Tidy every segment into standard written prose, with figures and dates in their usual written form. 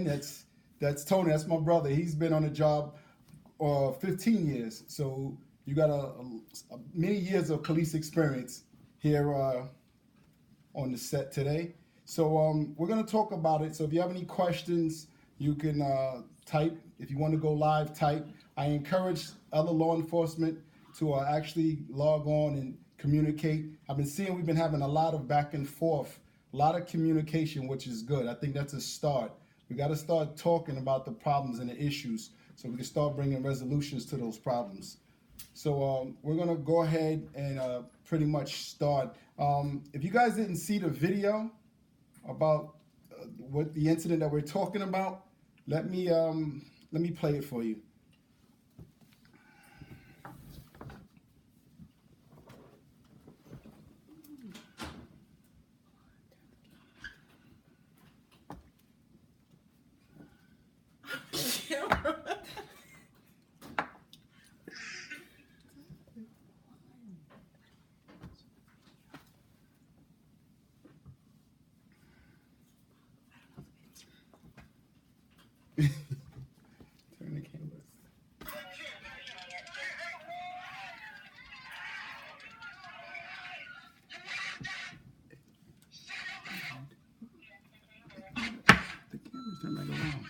That's Tony. That's my brother. He's been on the job 15 years. So you got many years of police experience here on the set today. So we're going to talk about it. So if you have any questions, you can type. If you want to go live, type. I encourage other law enforcement to actually log on and communicate. I've been seeing we've been having a lot of back and forth, a lot of communication, which is good. I think that's a start. We got to start talking about the problems and the issues so we can start bringing resolutions to those problems. So we're going to go ahead and pretty much start. If you guys didn't see the video about what the incident that we're talking about, let me play it for you. Turn the camera. The camera's turned back around.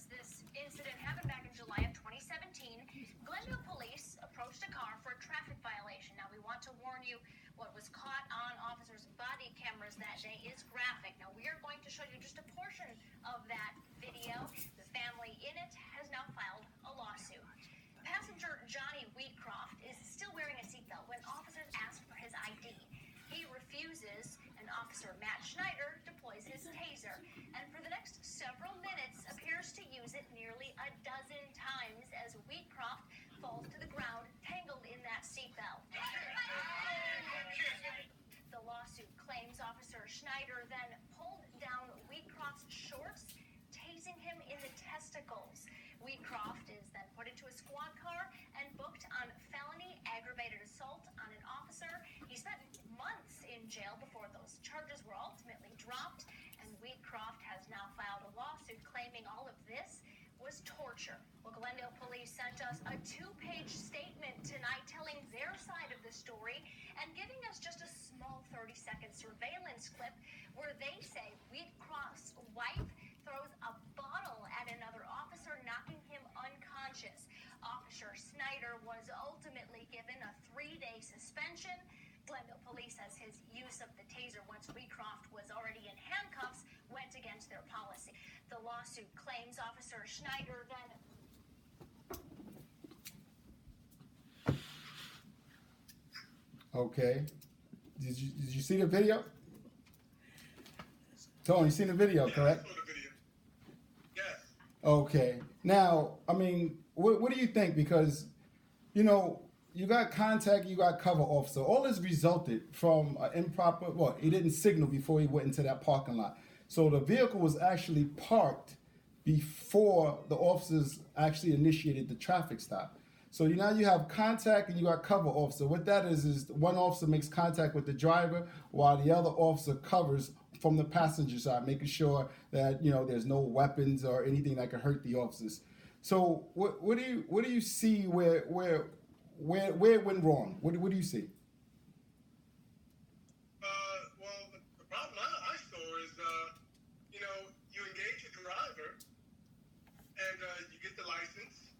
This incident happened back in July of 2017. Glendale police approached a car for a traffic violation. Now, we want to warn you, what was caught on officers' body cameras that day is graphic. Now, we are going to show you just a portion of that video. The family in it has now filed a lawsuit. Passenger Johnny Wheatcroft is still wearing a seatbelt when officers ask for his ID. He refuses, and Officer Matt Schneider deploys his taser, and for the next several minutes appears to use it nearly a dozen times as Wheatcroft falls to the ground, tangled in that seatbelt. The lawsuit claims Officer Schneider then pulled down Wheatcroft's shorts, tasing him in the testicles. Wheatcroft is then put into a squad car and booked on felony aggravated assault on an officer. He spent months in jail before those charges were ultimately dropped, and Wheatcroft has now filed a lawsuit claiming all of this was torture. Well, Glendale police sent us a 2-page statement tonight telling their side of the story and giving us just a small 30-second surveillance clip where they say Wheatcroft's wife throws a bottle at another officer, knocking him unconscious. Officer Snyder was ultimately given a 3-day suspension. Glendale police says his use of the taser once Wheatcroft was already in handcuffs went against their policy. The lawsuit claims Officer Schneider then... Okay. Did you see the video? Tony, you seen the video, correct? I saw the video. Yes. Okay. Now, I mean, what do you think? Because, you know, you got contact, you got cover officer. All this resulted from improper, well, he didn't signal before he went into that parking lot. So the vehicle was actually parked before the officers actually initiated the traffic stop. So now you have contact and you got cover officer. What that is one officer makes contact with the driver while the other officer covers from the passenger side, making sure that, you know, there's no weapons or anything that could hurt the officers. So what do you see where it went wrong? What do you see? Well, the problem I saw is, you know, you engage a driver and you get the license,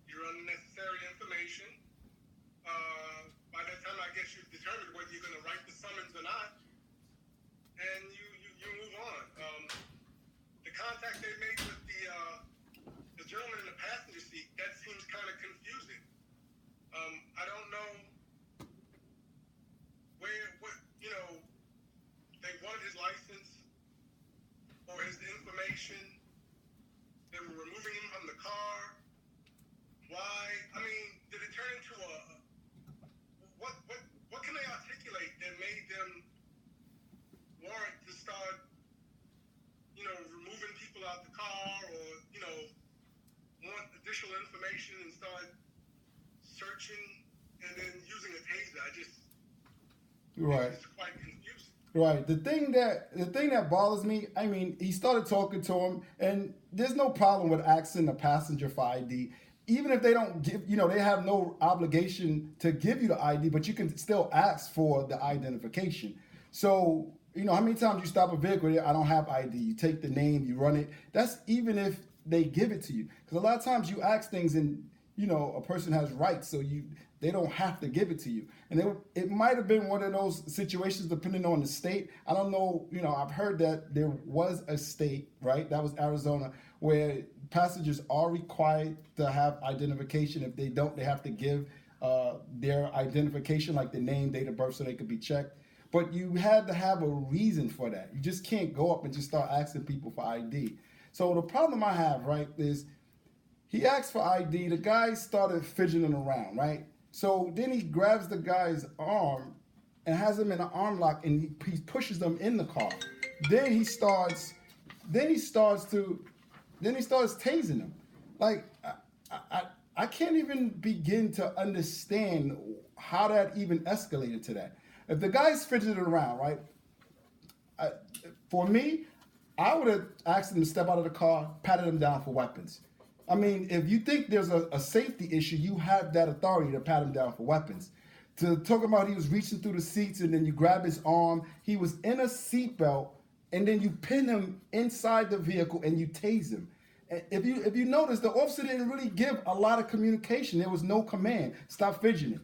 you run necessary information. By that time, I guess you've determined whether you're going to write the summons or not, and you move on. The contact they made with the gentleman in the passenger seat, that seems kind of confusing. I don't know what, you know, they wanted his license or his information. They were removing him from the car. Why? I mean, did it turn into what can they articulate that made them warrant to start, you know, removing people out the car or, you know, want additional information and start searching and then using a taser? Right. It's quite confusing. Right. The thing that bothers me, I mean, he started talking to him, and there's no problem with asking the passenger for ID, even if they don't give, they have no obligation to give you the ID, but you can still ask for the identification. So, how many times you stop a vehicle, I don't have ID. You take the name, you run it. That's even if they give it to you, because a lot of times you ask things and a person has rights, so they don't have to give it to you. And it might have been one of those situations depending on the state. I don't know, I've heard that there was a state, right? That was Arizona, where passengers are required to have identification. If they don't, they have to give their identification, like the name, date of birth, so they could be checked. But you had to have a reason for that. You just can't go up and just start asking people for ID. So the problem I have, right, is he asked for ID. The guy started fidgeting around, right? So then he grabs the guy's arm and has him in an arm lock, and he pushes them in the car. Then he starts tasing him. Like I can't even begin to understand how that even escalated to that. If the guy's fidgeting around, right? For me, I would have asked him to step out of the car, patted him down for weapons. I mean, if you think there's a safety issue, you have that authority to pat him down for weapons. To talk about he was reaching through the seats and then you grab his arm, he was in a seatbelt, and then you pin him inside the vehicle and you tase him. And if you notice, the officer didn't really give a lot of communication. There was no command. Stop fidgeting.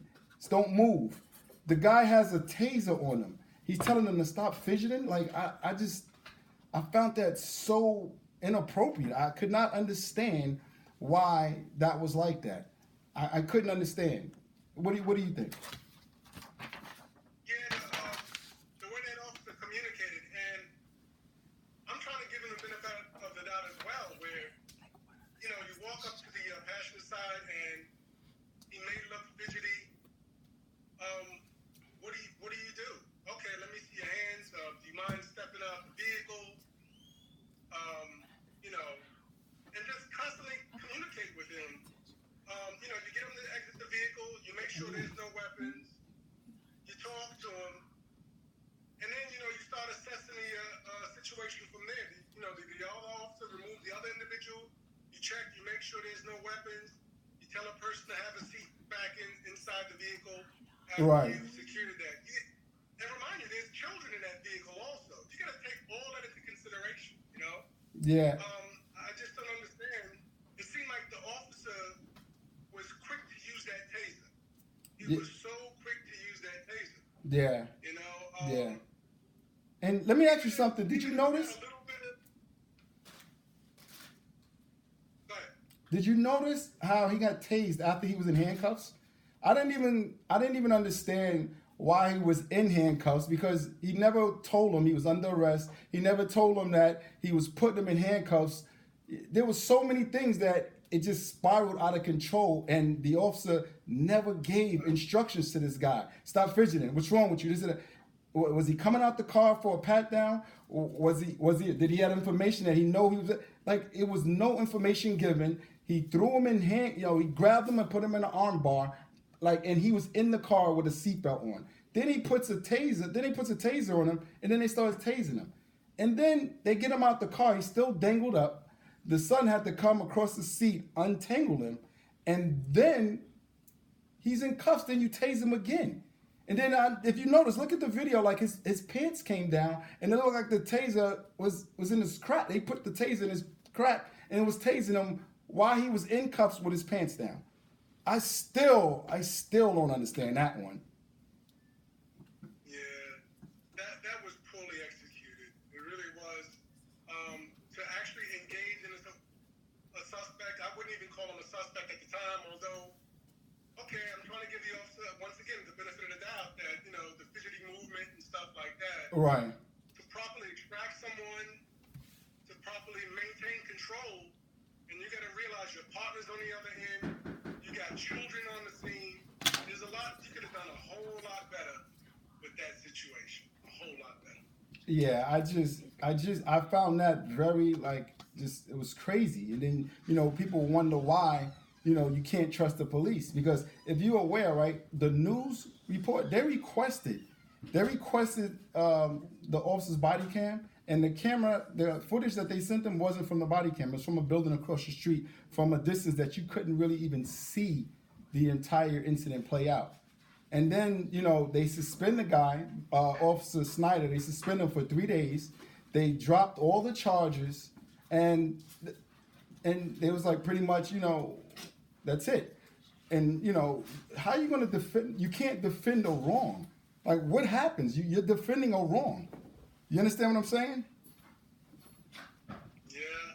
Don't move. The guy has a taser on him. He's telling them to stop fidgeting. Like, I found that so inappropriate. I could not understand why that was like that. I couldn't understand. What do you think? Yeah, the way that officer communicated, and I'm trying to give him the benefit of the doubt as well, where, you walk up to the passenger side and he may look fidgety. What do you do? Okay, let me see your hands. Do you mind stepping out the vehicle? And just constantly communicate with him. You get him to exit the vehicle. You make sure there's no weapons. You talk to him, and then you start assessing the situation from there. The other officer removes the other individual. You check. You make sure there's no weapons. You tell a person to have a seat back inside the vehicle after Right. you've secured that. And remind you, there's children in that vehicle also. You got to take all that into consideration. Yeah. I just don't understand. It seemed like the officer was quick to use that taser. He was so quick to use that taser. Yeah. Yeah. And let me ask you something. Did you notice? Did you notice how he got tased after he was in handcuffs? I didn't even understand why he was in handcuffs, because he never told him he was under arrest. He never told him that he was putting him in handcuffs. There was so many things that it just spiraled out of control, and the officer never gave instructions to this guy. Stop fidgeting. What's wrong with you? Was he coming out the car for a pat down? Or did he have information that he was like, it was no information given. He threw him in he grabbed him and put him in an arm bar, and he was in the car with a seatbelt on. Then he puts a taser on him, and then they started tasing him. And then they get him out the car. He's still dangled up. The son had to come across the seat, untangle him, and then he's in cuffs. Then you tase him again. And then if you notice, look at the video, like his pants came down, and it looked like the taser was in his crack. They put the taser in his crack, and it was tasing him while he was in cuffs with his pants down. I still don't understand that one. Yeah, that was poorly executed. It really was. To actually engage in a suspect, I wouldn't even call him a suspect at the time, although, okay, I'm trying to give the officer, once again, the benefit of the doubt that, the fidgety movement and stuff like that. Right. To properly track someone, to properly maintain control, and you got to realize your partner's on the other end, you got children on the scene. There's a lot, you could have done a whole lot better with that situation. A whole lot better. Yeah, I found that very, it was crazy. And then, people wonder why, you can't trust the police. Because if you're aware, right, the news report, they requested They requested the officer's body cam, and the footage that they sent them wasn't from the body cam. It was from a building across the street from a distance that you couldn't really even see the entire incident play out. And then, they suspend the guy, Officer Snyder. They suspend him for 3 days. They dropped all the charges, and it was like pretty much, that's it. And, how are you going to defend? You can't defend a wrong. Like, what happens? You're defending a wrong. You understand what I'm saying? Yeah.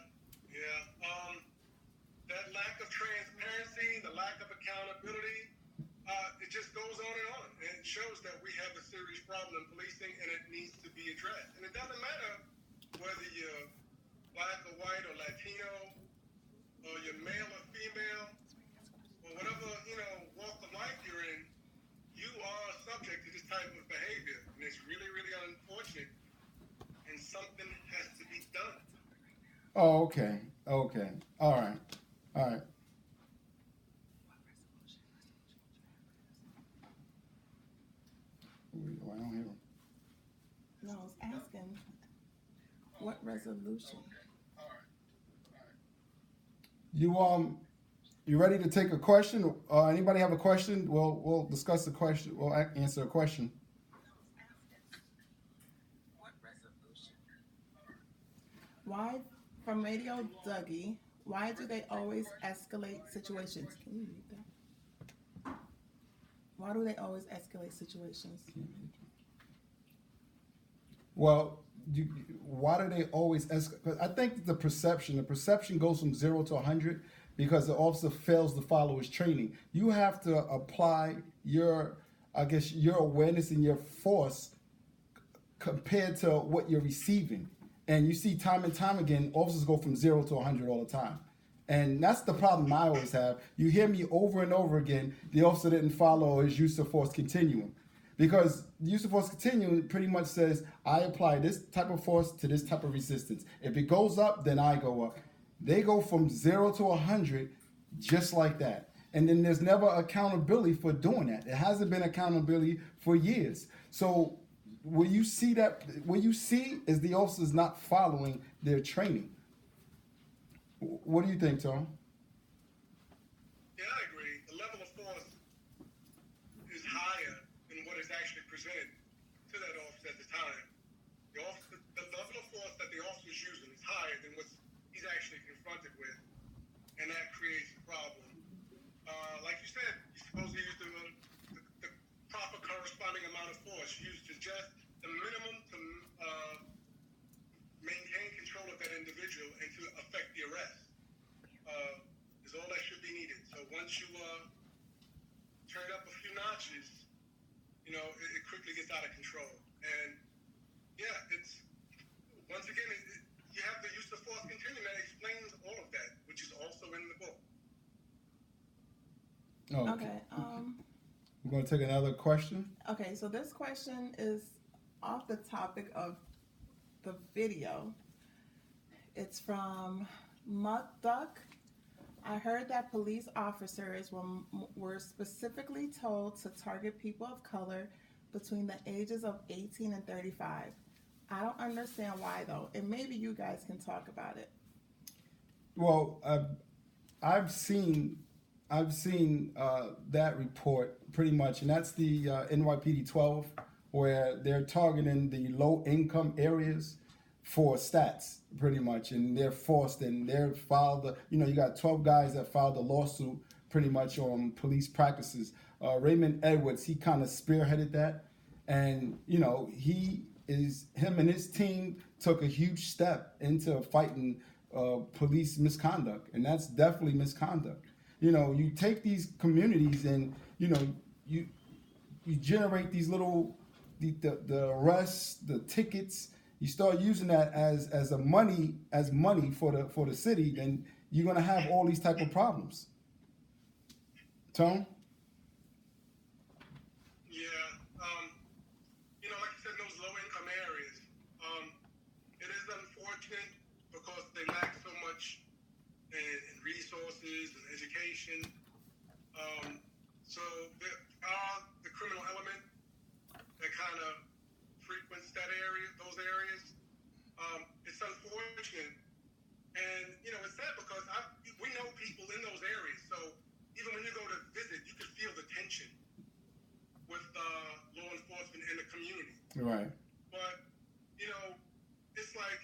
That lack of transparency, the lack of accountability, it just goes on and on. And it shows that we have a serious problem in policing, and it needs to be addressed. And it doesn't matter whether you're black or white or Latino, or you're male or female, or whatever, walk of life you're in, you are subject to this type of behavior. And it's really, really unfortunate. And something has to be done. Oh, okay. All right. I don't hear him. No, I was asking, what resolution? You ready to take a question? Anybody have a question? We'll discuss the question. We'll answer a question. Why, from Radio Dougie, why do they always escalate situations? Can you read that? Why do they always escalate situations? Well, why do they always escalate? I think the perception goes from 0 to 100 because the officer fails to follow his training. You have to apply your awareness and your force compared to what you're receiving. And you see time and time again, officers go from 0 to 100 all the time. And that's the problem I always have. You hear me over and over again, the officer didn't follow his use of force continuum. Because the use of force continuum pretty much says, I apply this type of force to this type of resistance. If it goes up, then I go up. They go from 0 to 100 just like that. And then there's never accountability for doing that. It hasn't been accountability for years. So what you see is the officers not following their training. What do you think, Tom? Yeah, I agree. The level of force is higher than what is actually presented to that officer at the time. The level of force that the officer is using is higher than what he's actually confronted with, and that creates a problem. Like you said, you're supposed to use the proper corresponding amount of force used to just the minimum to maintain control of that individual and to affect the arrest is all that should be needed. So once you turn up a few notches, it quickly gets out of control. And yeah, it's once again, you have the use of force continuum that explains all of that, which is also in the book. Okay. We're going to take another question. Okay, so this question is off the topic of the video. It's from Mutt Duck. I heard that police officers were specifically told to target people of color between the ages of 18 and 35. I don't understand why, though, and maybe you guys can talk about it. Well, I've seen that report pretty much, and that's the NYPD 12, where they're targeting the low-income areas for stats, pretty much, and they're forced, and they're filed. You got 12 guys that filed a lawsuit, pretty much, on police practices. Raymond Edwards, he kind of spearheaded that, and him and his team took a huge step into fighting police misconduct, and that's definitely misconduct. You take these communities and you generate these little the arrests, the tickets. You start using that as money for the city, then you're gonna have all these type of problems. Tone? Yeah, like I said, in those low-income areas, it is unfortunate because they lack so much in resources and education. So there are the criminal element that kind of Right. But it's like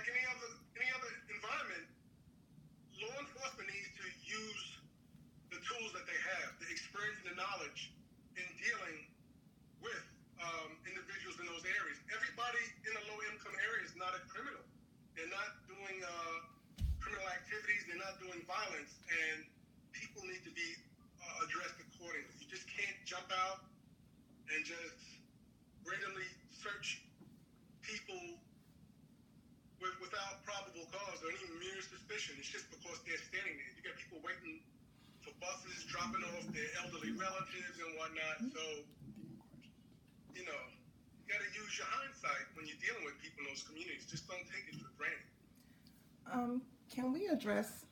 any other environment. Law enforcement needs to use the tools that they have, the experience and the knowledge in dealing with individuals in those areas. Everybody in a low-income area is not a criminal. They're not doing criminal activities. They're not doing violence, and people need to be addressed accordingly. You just can't jump out and just randomly search people without probable cause or any mere suspicion. It's just because they're standing there. You got people waiting for buses, dropping off their elderly relatives and whatnot. So, you got to use your hindsight when you're dealing with people in those communities. Just don't take it for granted. Can we address,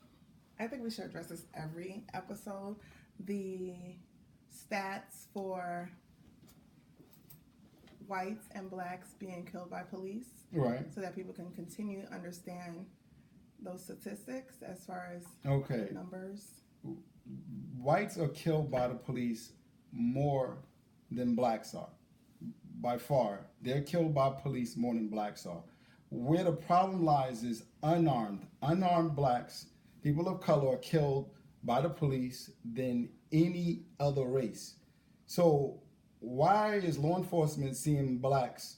I think we should address this every episode, the stats for whites and blacks being killed by police, Right. so that people can continue to understand those statistics as far as Okay. the numbers. Whites are killed by the police more than blacks are. By far. They're killed by police more than blacks are. Where the problem lies is unarmed. Unarmed blacks, people of color, are killed by the police than any other race. So why is law enforcement seeing blacks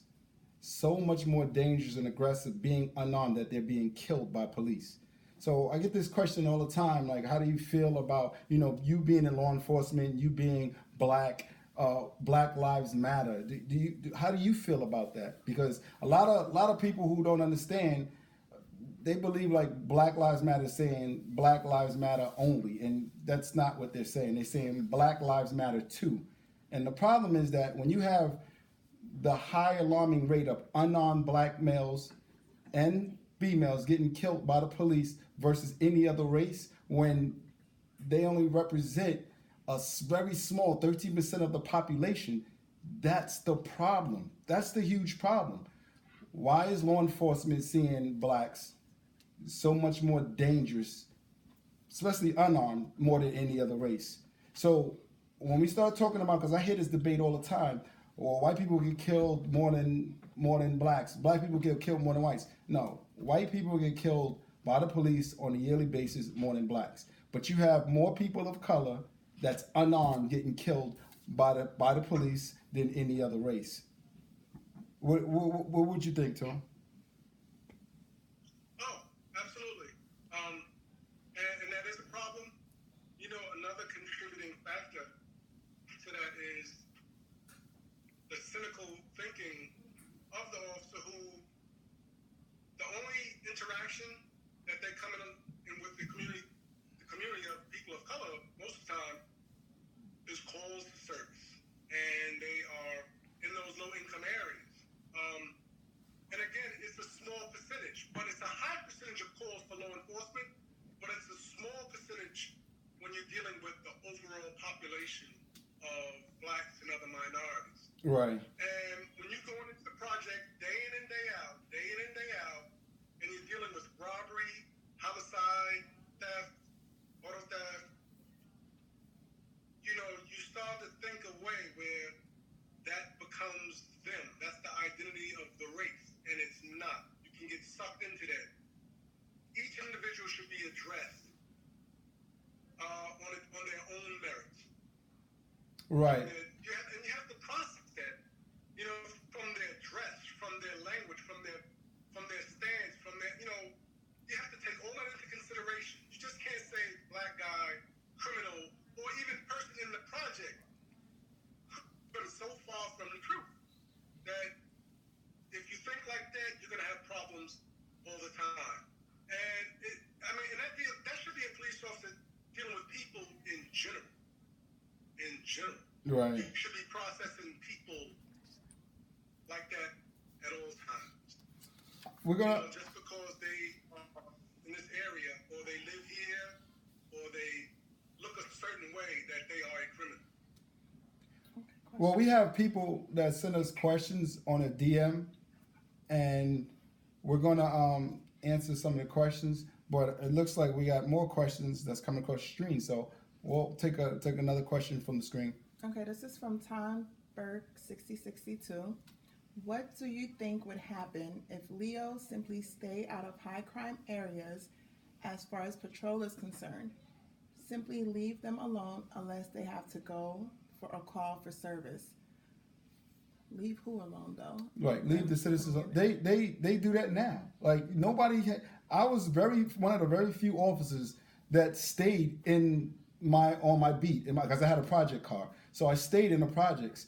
so much more dangerous and aggressive being unarmed that they're being killed by police? So I get this question all the time, like, how do you feel about, you being in law enforcement, you being black, Black Lives Matter? How do you feel about that? Because a lot of people who don't understand, they believe like Black Lives Matter is saying Black Lives Matter only, and that's not what they're saying. They're saying Black Lives Matter too. And the problem is that when you have the high alarming rate of unarmed black males and females getting killed by the police versus any other race, when they only represent a very small 13% of the population, that's the problem. That's the huge problem. Why is law enforcement seeing blacks so much more dangerous, especially unarmed, more than any other race? So when we start talking about, because I hear this debate all the time, or white people get killed more than blacks, black people get killed more than whites. No, white people get killed by the police on a yearly basis more than blacks. But you have more people of color that's unarmed getting killed by the police than any other race. What would you think, Tom? Oh, absolutely. And that is a problem. Another contributing factor to that is the cynical thinking of the officer, who the only interaction that they come in with the community of people of color most of the time is calls to service, and they are in those low-income areas. And again, it's a small percentage, but it's a high percentage of calls for law enforcement, but it's a small percentage when you're dealing with the overall population of blacks and other minorities. Right. And when you're going into the project day in and day out, and you're dealing with robbery, homicide, theft, auto theft, you start to think a way where that becomes them. That's the identity of the race, and it's not. You can get sucked into that. Each individual should be addressed on their own merits. Right. And you have to process that, from their dress, from their language, from their stance, from their, you have to take all that into consideration. You just can't say black guy, criminal, or even person in the project. But it's so far from the truth that if you think like that, you're going to have problems all the time. And that should be a police officer dealing with people in general. Right. You should be processing people like that at all times. We're gonna. Just because they are in this area, or they live here, or they look a certain way, that they are a criminal. Well, we have people that send us questions on a DM, and we're gonna answer some of the questions. But it looks like we got more questions that's coming across the screen, so we'll take another question from the screen. Okay, this is from Tom Burke 6062. What do you think would happen if Leo simply stayed out of high crime areas as far as patrol is concerned? Simply leave them alone unless they have to go for a call for service. Leave who alone though? Right, leave the citizens. They do that now. Like nobody. I was one of the very few officers that stayed on my beat because I had a project car, so I stayed in the projects.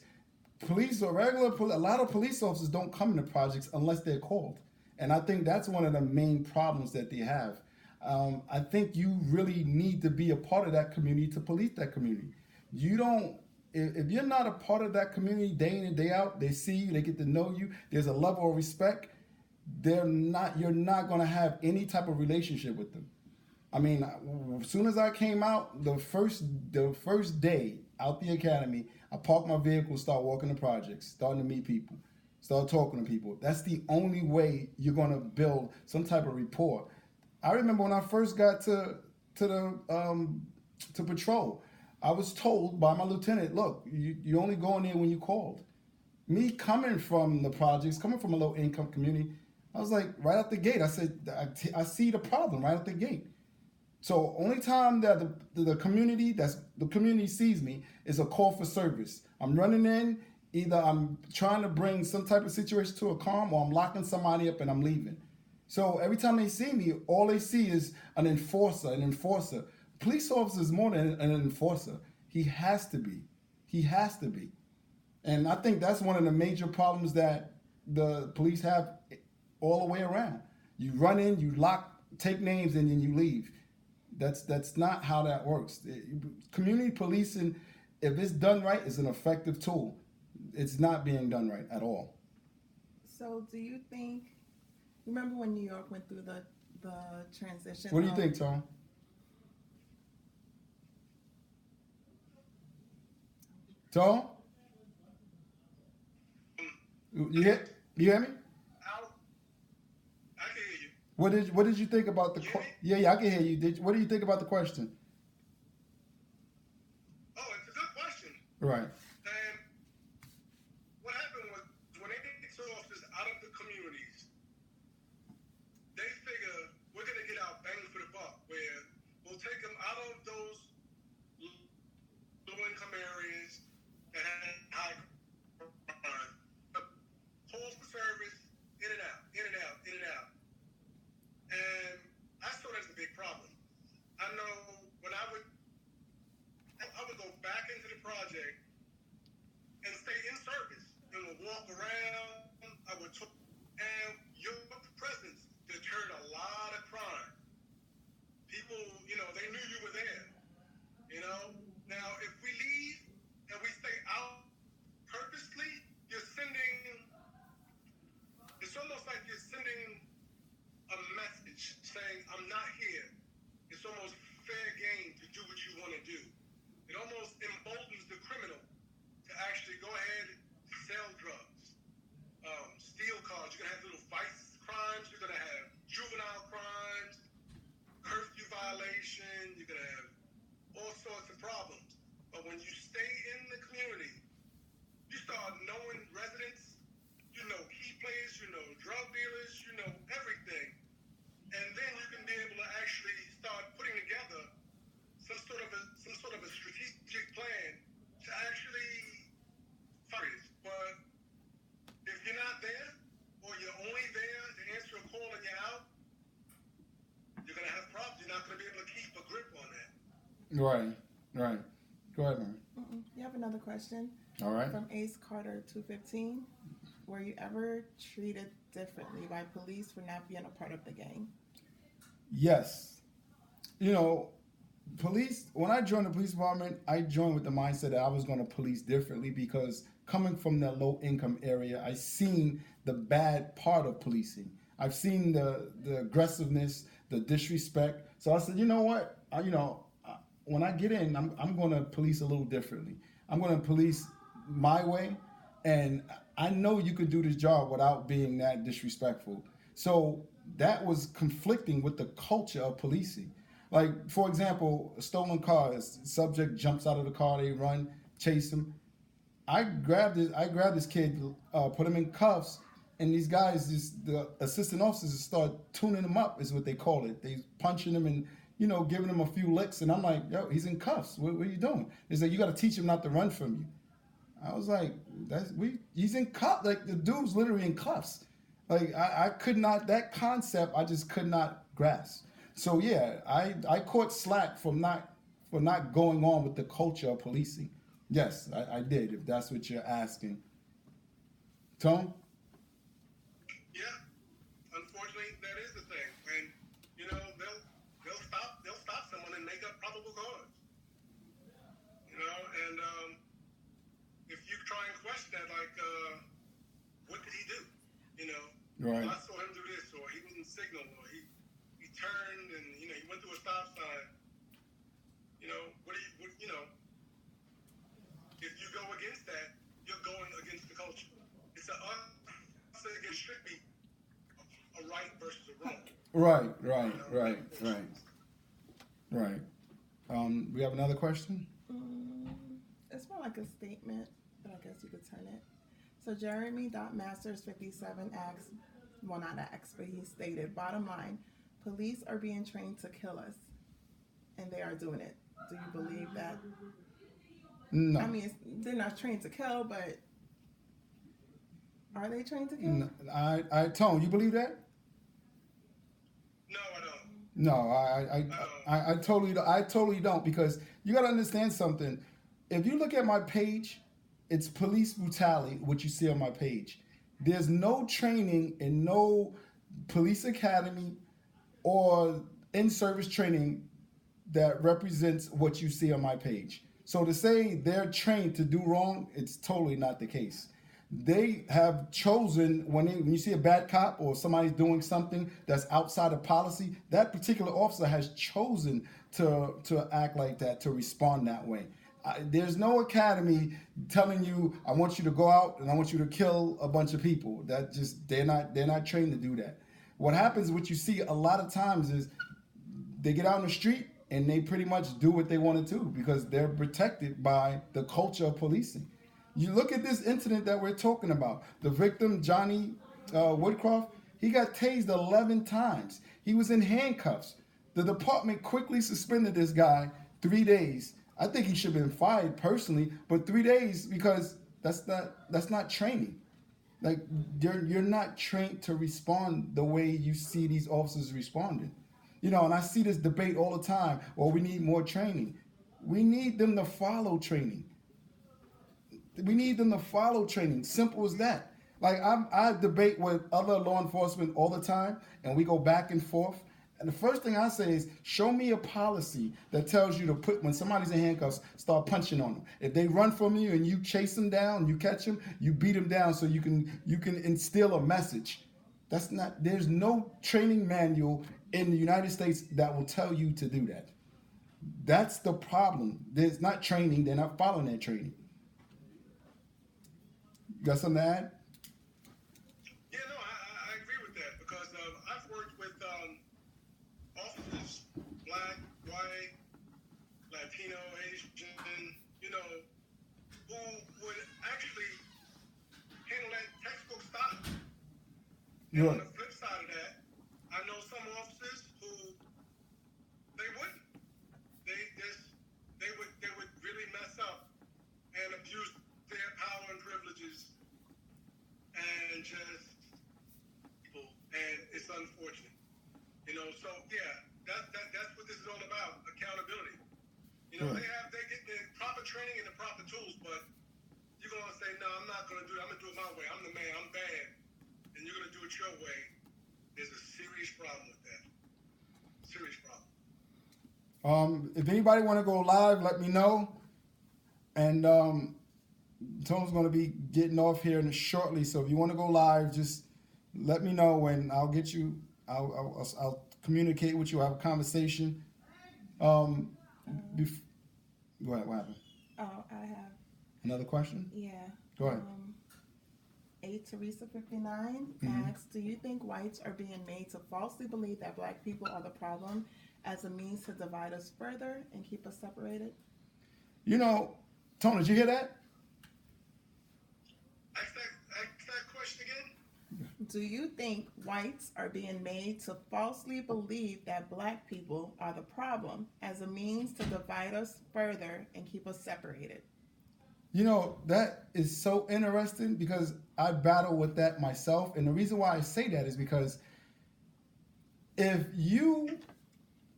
Police or a lot of police officers don't come into projects unless they're called, and I think that's one of the main problems that they have. I think you really need to be a part of that community to police that community. You don't. If you're not a part of that community day in and day out, they see you, they get to know you. There's a level of respect. You're not going to have any type of relationship with them. I mean, as soon as I came out, the first day out the academy, I parked my vehicle, start walking the projects, starting to meet people, start talking to people. That's the only way you're going to build some type of rapport. I remember when I first got to patrol, I was told by my lieutenant, look, you only go in there when you called. Me coming from the projects, coming from a low income community, I was like, right out the gate, I said, I see the problem right out the gate. So only time that the community sees me is a call for service. I'm running in, either I'm trying to bring some type of situation to a calm, or I'm locking somebody up and I'm leaving. So every time they see me, all they see is an enforcer. Police officer is more than an enforcer. He has to be. And I think that's one of the major problems that the police have all the way around. You run in, you lock, take names, and then you leave. That's not how that works. Community policing, if it's done right, is an effective tool. It's not being done right at all. So do you think, remember when New York went through the transition? What do you think, Tom? Tom? You hear me? I can hear you. What did you think about the Yeah, I can hear you. What do you think about the question? Oh, it's a good question. Right. And what happened was when they get these officers out of the communities, they figure we're going to get our bang for the buck, where we'll take them out of those low-income areas that have high crime. Calls for service, in and out. And I saw that as a big problem. I know when I would go back into the project and stay in service and would walk around. I would talk, and your presence deterred a lot of crime. People, they knew you were there. Now if we leave and we stay out purposely, it's almost like you're sending a message saying, I'm not here. It's almost fair game to do what you want to do. It almost emboldens the criminal to actually go ahead and sell drugs, steal cars. You're going to have little vice crimes. You're going to have juvenile crimes, curfew violation. You're going to have all sorts of problems. But when you stay in the community, you start knowing residents, you know key players, you know drug dealers, you know everything. And then you can be able to actually start putting together some sort of a strategic plan to actually fight it. But if you're not there, or you're only there to answer a call and you're out, you're gonna have problems. You're not gonna be able to keep a grip on that. Right. Go ahead, man. You have another question? All right. From Ace Carter 215. Were you ever treated differently by police for not being a part of the gang? Yes. Police, when I joined the police department, I joined with the mindset that I was going to police differently because coming from that low income area, I seen the bad part of policing. I've seen the aggressiveness, the disrespect. So I said, you know what? When I get in, I'm going to police a little differently. I'm going to police my way, and I know you could do this job without being that disrespectful. So that was conflicting with the culture of policing. Like, for example, a stolen car, subject jumps out of the car, they run, chase him. I grabbed this kid, put him in cuffs, and these guys, the assistant officers, start tuning him up, is what they call it. They punching him and giving him a few licks, and I'm like, yo, he's in cuffs. What are you doing? They said, you got to teach him not to run from you. I was like, he's in cuffs. Like, the dude's literally in cuffs. Like, I could not, that concept, I just could not grasp. So yeah, I caught slack for not going on with the culture of policing. Yes, I did, if that's what you're asking. Tone? Yeah, unfortunately, that is the thing. And they'll stop someone and make up probable cause. And if you try and question that, like, what did he do? Right. I saw him do this, or he didn't signal, or he turned and he went through a stop sign. If you go against that, you're going against the culture. It's us against strictly a right versus a wrong. Right. We have another question? It's more like a statement, but I guess you could turn it. So Jeremy.Masters57 asks, well, not asks, but he stated, bottom line, police are being trained to kill us, and they are doing it. Do you believe that? No. I mean, they're not trained to kill, but are they trained to kill? No, Tone, you believe that? No, I don't. No, I totally don't, because you got to understand something. If you look at my page, it's police brutality, what you see on my page. There's no training in no police academy or in-service training that represents what you see on my page. So to say they're trained to do wrong, it's totally not the case. They have chosen, when you see a bad cop or somebody's doing something that's outside of policy, that particular officer has chosen to act like that, to respond that way. There's no academy telling you, I want you to go out and I want you to kill a bunch of people. They're not trained to do that. What happens, what you see a lot of times, is they get out in the street and they pretty much do what they want to do because they're protected by the culture of policing. You look at this incident that we're talking about. The victim, Johnny Woodcroft, he got tased 11 times. He was in handcuffs. The department quickly suspended this guy 3 days. I think he should have been fired personally, but 3 days, because that's not training. Like, you're not trained to respond the way you see these officers responding. And I see this debate all the time. Well, we need more training. We need them to follow training. Simple as that. Like, I debate with other law enforcement all the time, and we go back and forth. And the first thing I say is, show me a policy that tells you to when somebody's in handcuffs, start punching on them. If they run from you and you chase them down, you catch them, you beat them down so you can instill a message. There's no training manual in the United States that will tell you to do that. That's the problem. There's not training. They're not following that training. You got something to add? Yeah, no, I agree with that, because I've worked with officers, black, white, Latino, Asian, who would actually handle that textbook style. And on the flip side of that, I know some officers who they wouldn't. They would really mess up and abuse their power and privileges and just people, and it's unfortunate. So yeah, that's what this is all about, accountability. They get the proper training and the proper tools, but you're gonna say, no, I'm not gonna do it. I'm gonna do it my way. I'm the man. I'm bad, and you're gonna do it your way. There's a serious problem with that. Serious problem. If anybody want to go live, let me know. And Tone's going to be getting off here shortly, so if you want to go live, just let me know, and I'll get you. I'll communicate with you. I'll have a conversation. Go ahead. What happened? Oh, I have. Another question? Yeah. Go ahead. Teresa59 asks, do you think whites are being made to falsely believe that black people are the problem as a means to divide us further and keep us separated? Tone, did you hear that? Do you think whites are being made to falsely believe that black people are the problem as a means to divide us further and keep us separated? You know, that is so interesting because I battle with that myself. And the reason why I say that is because if you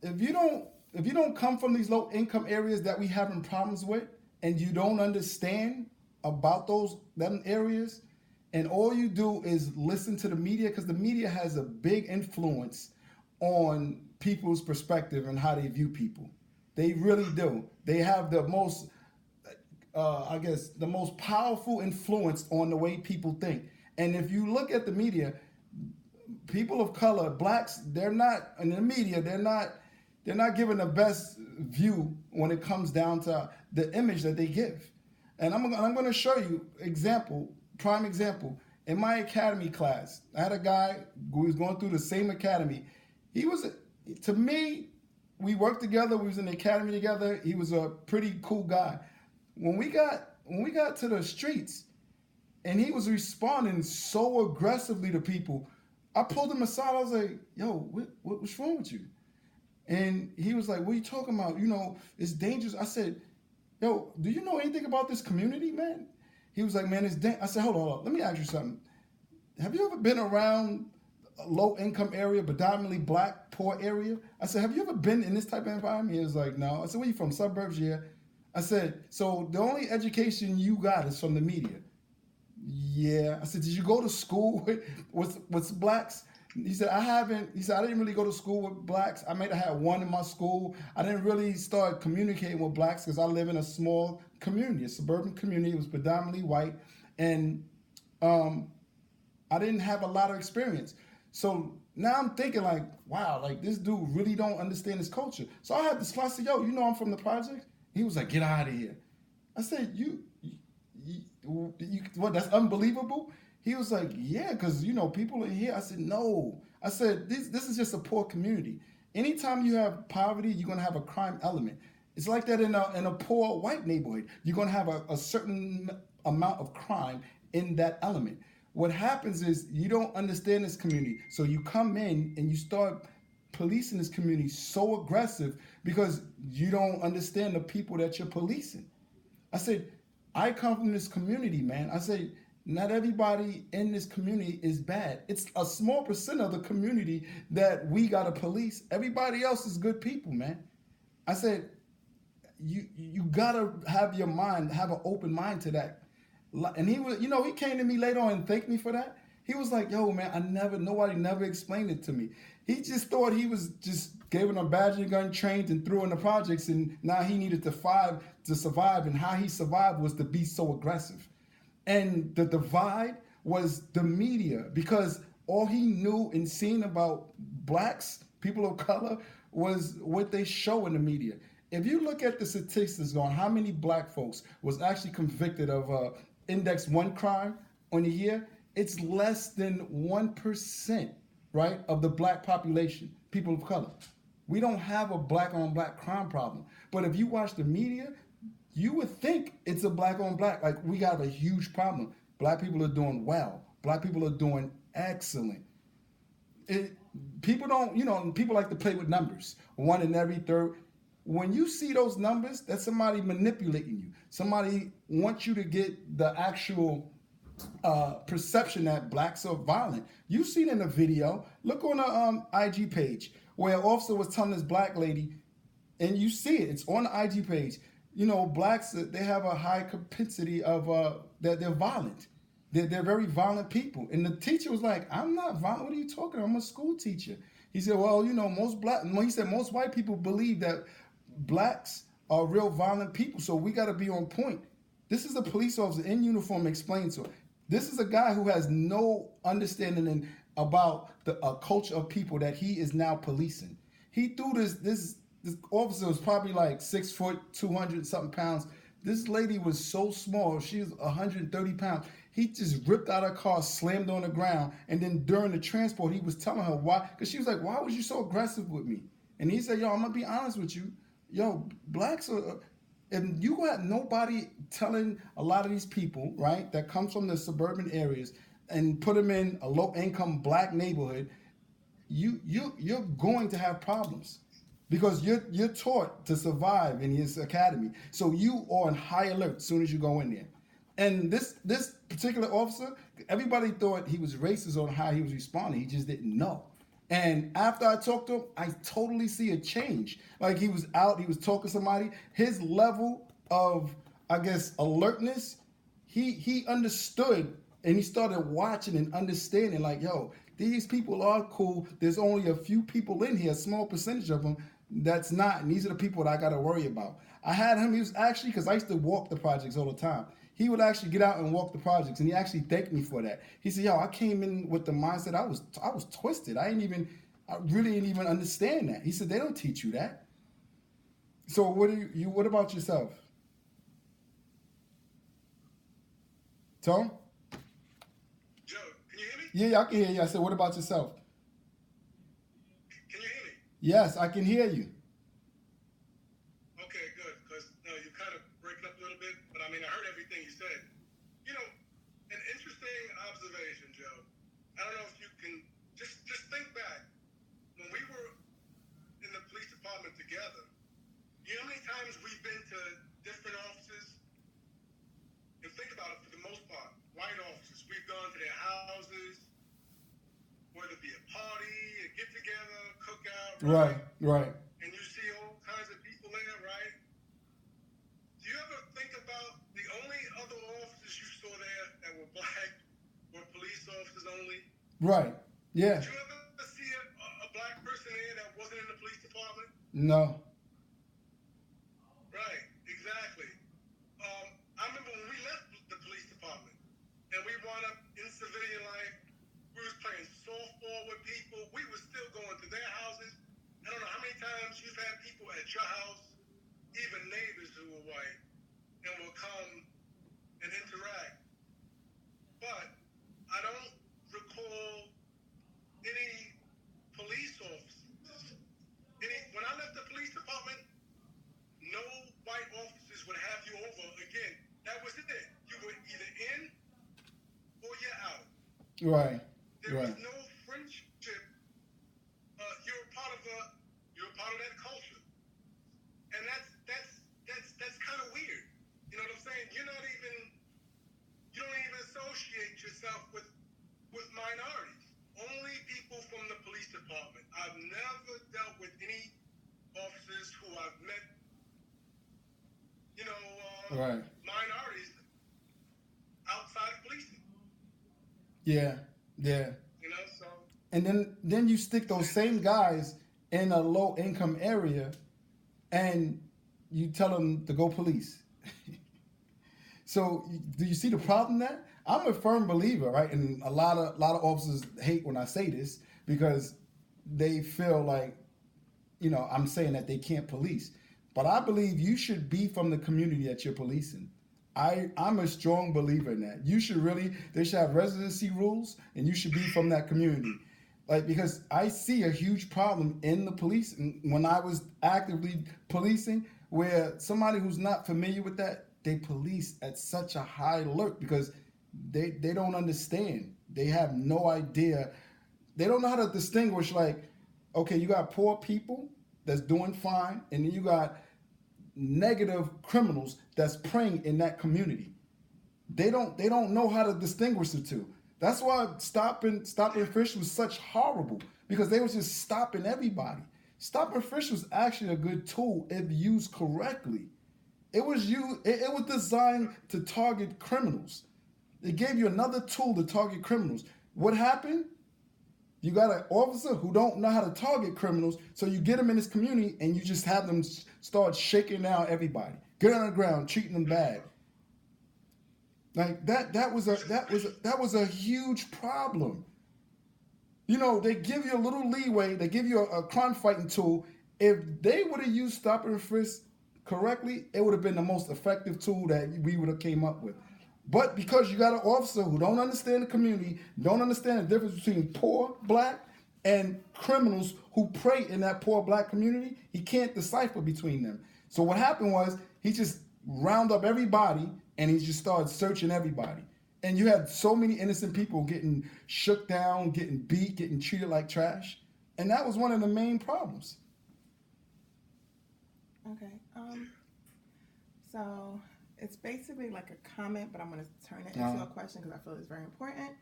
if you don't come from these low income areas that we having problems with and you don't understand about those them areas and all you do is listen to the media because the media has a big influence on people's perspective and how they view people. They really do. They have the most I guess, the most powerful influence on the way people think. And if you look at the media, people of color, blacks, they're not in the media. They're not giving the best view when it comes down to the image that they give. And I'm going to show you prime example. In my academy class, I had a guy who was going through the same academy. He was, to me, we worked together. We was in the academy together. He was a pretty cool guy. When we got to the streets and he was responding so aggressively to people, I pulled him aside. I was like, "Yo, what's wrong with you?" And he was like, "What are you talking about? You know, it's dangerous." I said, "Yo, do you know anything about this community, man?" He was like, "Man, it's dangerous." I said, "Hold on, let me ask you something. Have you ever been around a low income area, predominantly black, poor area?" I said, "Have you ever been in this type of environment?" He was like, "No." I said, "Where you from? Suburbs?" "Yeah." I said, "So the only education you got is from the media?" "Yeah." I said, "Did you go to school with blacks?" He said, "I haven't." He said, "I didn't really go to school with blacks. I might have had one in my school. I didn't really start communicating with blacks because I live in a small community, a suburban community. It was predominantly white. And I didn't have a lot of experience." So now I'm thinking like, wow, like this dude really don't understand his culture. So I had this class. I said, "Yo, you know I'm from the project?" He was like, "Get out of here." I said, what, that's unbelievable?" He was like, "Yeah, because, you know, people are here." I said, "No." I said, this is just a poor community. Anytime you have poverty, you're going to have a crime element. It's like that in a poor white neighborhood. You're going to have a certain amount of crime in that element. What happens is you don't understand this community. So you come in and you start policing this community so aggressive because you don't understand the people that you're policing. I said, "I come from this community, man." I said, "Not everybody in this community is bad. It's a small percent of the community that we got to police. Everybody else is good people, man." I said, you gotta have your mind, have an open mind to that. And he was, you know, he came to me later on and thanked me for that. He was like, "Yo, man, nobody never explained it to me." He just thought he was just giving a badge and gun trained and threw in the projects, and now he needed to survive, and how he survived was to be so aggressive. And the divide was the media because all he knew and seen about blacks, people of color, was what they show in the media. If you look at the statistics on how many black folks was actually convicted of index one crime on a year, it's less than 1%, right, of the black population, people of color. We don't have a black on black crime problem. But if you watch the media, you would think it's a black on black. Like, we got a huge problem. Black people are doing well. Black people are doing excellent. It, people don't, you know, people like to play with numbers. One in every third. When you see those numbers, that's somebody manipulating you. Somebody wants you to get the actual perception that blacks are violent. You seen in a video. Look on the IG page where an officer was telling this black lady, and you see it. It's on the IG page. You know, blacks, they have a high propensity of that they're violent. They're very violent people. And the teacher was like, "I'm not violent. What are you talking about? I'm a school teacher." He said, "Well, you know, most white people believe that blacks are real violent people, so we got to be on point." This is a police officer in uniform explaining to her. This is a guy who has no understanding about the culture of people that he is now policing. He threw this officer was probably like 6 foot, 200 something pounds. This lady was so small. She was 130 pounds. He just ripped out her car, slammed on the ground, and then during the transport, he was telling her why. Because she was like, "Why was you so aggressive with me?" And he said, "Yo, I'm going to be honest with you. Yo, blacks are..." And you got nobody telling a lot of these people, right, that comes from the suburban areas, and put them in a low income black neighborhood, you're going to have problems because you're taught to survive in this academy. So you are on high alert as soon as you go in there. And this particular officer, everybody thought he was racist on how he was responding. He just didn't know. And after I talked to him, I totally see a change. Like he was out, he was talking to somebody. His level of, I guess, alertness, he understood and he started watching and understanding like, yo, these people are cool. There's only a few people in here, a small percentage of them that's not. And these are the people that I got to worry about. I had him, he was actually, because I used to walk the projects all the time. He would actually get out and walk the projects, and he actually thanked me for that. He said, yo, I came in with the mindset, I was twisted. I really didn't even understand that. He said, they don't teach you that. So what about yourself? Tom? Joe, can you hear me? Yeah, I can hear you. I said, what about yourself? Can you hear me? Yes, I can hear you. Okay, good. Because you kind of breaking up a little bit, but I mean, I heard everything you said. You know, an interesting observation, Joe. I don't know if you can just think back when we were in the police department together. You know how many times we've been to different offices? And think about it, for the most part, white officers. We've gone to their houses, whether it be a party, a get together, cookout. Right. And you see all kinds of people there, right? Do you ever think about the only other officers you saw there that were black were police officers only? Right. Yeah. Did you ever see a black person there that wasn't in the police department? No. Right, exactly. I remember when we left the police department and we wound up in civilian life, we was playing softball with people. We were still going to their houses. I don't know how many times you've had people at your house, even neighbors who were white, and will come and interact. But I don't recall any police officers. When I left the police department, no white officers would have you over again. That was it. You were either in or you're out. Right. There was no friendship. You're a part of that culture, and that's kind of weird. You know what I'm saying? You don't even associate yourself with minorities. Only people from the police department. I've never dealt with any officers who I've met. Right. Minorities outside of policing. Yeah. So. And then you stick those same guys in a low income area, and you tell them to go police. So do you see the problem there? I'm a firm believer, right? And a lot of officers hate when I say this because they feel like, I'm saying that they can't police. But I believe you should be from the community that you're policing. I'm a strong believer in that. They should have residency rules, and you should be from that community. Like, because I see a huge problem in the police, and when I was actively policing, where somebody who's not familiar with that, they police at such a high alert because they don't understand. They have no idea. They don't know how to distinguish, like, okay, you got poor people that's doing fine, and then you got negative criminals that's preying in that community. They don't know how to distinguish the two. That's why stop and frisk was such horrible, because they was just stopping everybody. Stop and frisk was actually a good tool if used correctly. It was designed to target criminals. It gave you another tool to target criminals. What happened? You got an officer who don't know how to target criminals, so you get them in this community and you just have them start shaking down everybody, get on the ground, treating them bad. Like that was a huge problem. They give you a little leeway, they give you a crime fighting tool. If they would have used stop and frisk correctly, it would have been the most effective tool that we would have came up with. But because you got an officer who don't understand the community, don't understand the difference between poor black and criminals who prey in that poor black community, he can't decipher between them. So what happened was he just round up everybody and he just started searching everybody. And you had so many innocent people getting shook down, getting beat, getting treated like trash. And that was one of the main problems. Okay. So it's basically like a comment, but I'm going to turn it into a question because I feel it's very important.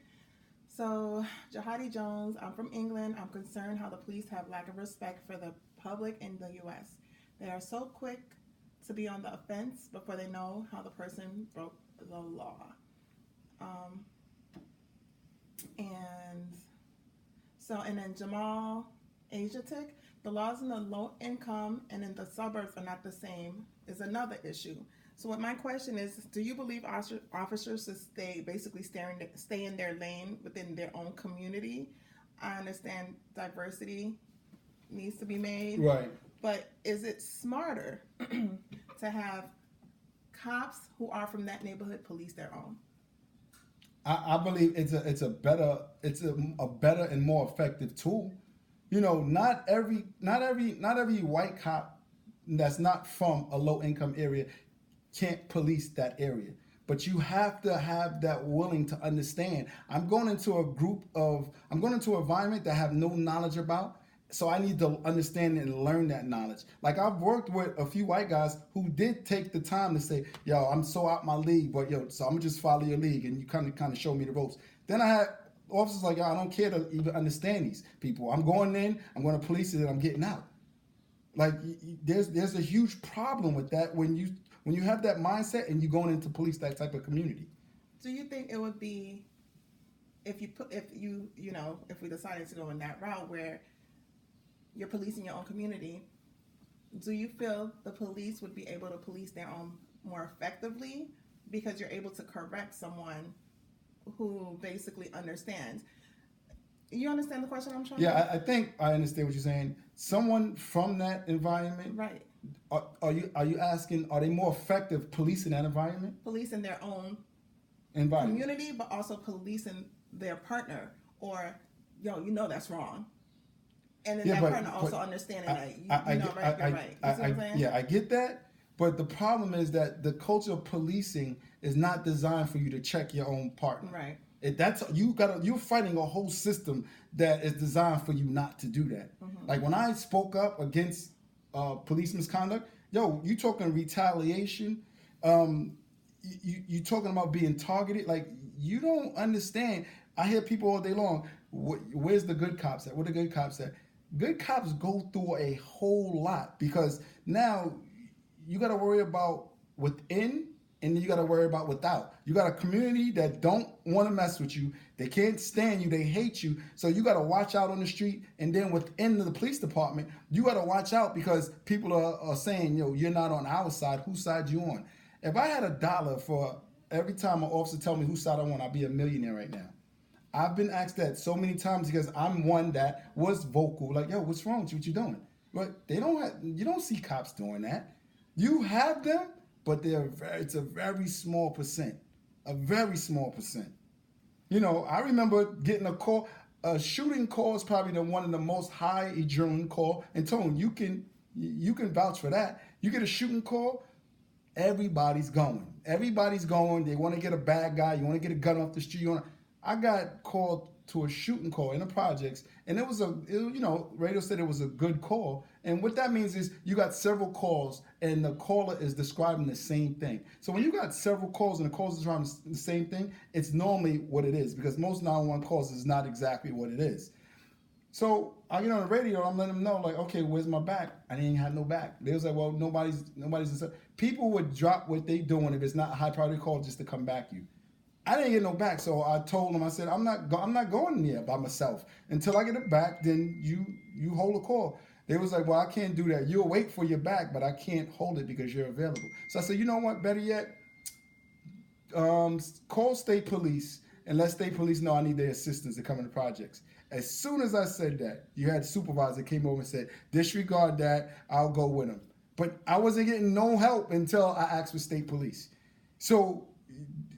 So, Jihadi Jones, I'm from England. I'm concerned how the police have lack of respect for the public in the U.S. They are so quick to be on the offense before they know how the person broke the law. And then Jamal Asiatic, the laws in the low income and in the suburbs are not the same is another issue. So what my question is, do you believe officers should stay in their lane within their own community? I understand diversity needs to be made. Right. But is it smarter to have cops who are from that neighborhood police their own? I believe it's a better and more effective tool. You know, not every white cop that's not from a low income area can't police that area. But you have to have that willing to understand. I'm going into an environment that I have no knowledge about. So I need to understand and learn that knowledge. Like I've worked with a few white guys who did take the time to say, yo, I'm so out my league, but yo, so I'm gonna just follow your league and you kind of show me the ropes. Then I had officers like, yo, I don't care to even understand these people. I'm going in, I'm going to police it, and I'm getting out. Like there's a huge problem with that when you have that mindset and you're going into police that type of community. Do you think it would be if we decided to go in that route where you're policing your own community, do you feel the police would be able to police their own more effectively because you're able to correct someone who basically understands? You understand the question I'm trying to? Yeah, I think I understand what you're saying. Someone from that environment, right? Are you asking? Are they more effective policing that environment? Policing their own environment, community, but also policing their partner, or that's wrong. And then that partner also understanding that you're right. You see what I'm saying? Yeah, I get that. But the problem is that the culture of policing is not designed for you to check your own partner. Right. You're fighting a whole system that is designed for you not to do that. Mm-hmm. Like when I spoke up against police misconduct, you talking retaliation. You talking about being targeted. Like you don't understand. I hear people all day long. Where's the good cops at? Where the good cops at? Good cops go through a whole lot because now you got to worry about within and then you got to worry about without. You got a community that don't want to mess with you. They can't stand you. They hate you. So you got to watch out on the street. And then within the police department, you got to watch out because people are saying, you're not on our side. Whose side you on? If I had $1 for every time an officer tell me whose side I'm on, I'd be a millionaire right now. I've been asked that so many times because I'm one that was vocal, like, what's wrong with you? What you doing? But you don't see cops doing that. You have them, but it's a very small percent. A very small percent. I remember getting a call. A shooting call is probably one of the most high adrenaline call. And Tone, you can vouch for that. You get a shooting call, everybody's going. Everybody's going. They want to get a bad guy. You want to get a gun off the street. I got called to a shooting call in the projects, and radio said it was a good call. And what that means is you got several calls, and the caller is describing the same thing. So when you got several calls and the calls are describing the same thing, it's normally what it is because most 911 calls is not exactly what it is. So I get on the radio, I'm letting them know, like, okay, where's my back? I didn't have no back. They was like, well, nobody's. People would drop what they doing if it's not a high priority call just to come back you. I didn't get no back, so I told them, I said, I'm not going there by myself. Until I get it back, then you hold a call. They was like, well, I can't do that. You'll wait for your back, but I can't hold it because you're available. So I said, you know what, better yet, call state police and let state police know I need their assistance to come into projects. As soon as I said that, you had a supervisor came over and said, disregard that, I'll go with them. But I wasn't getting no help until I asked for state police. So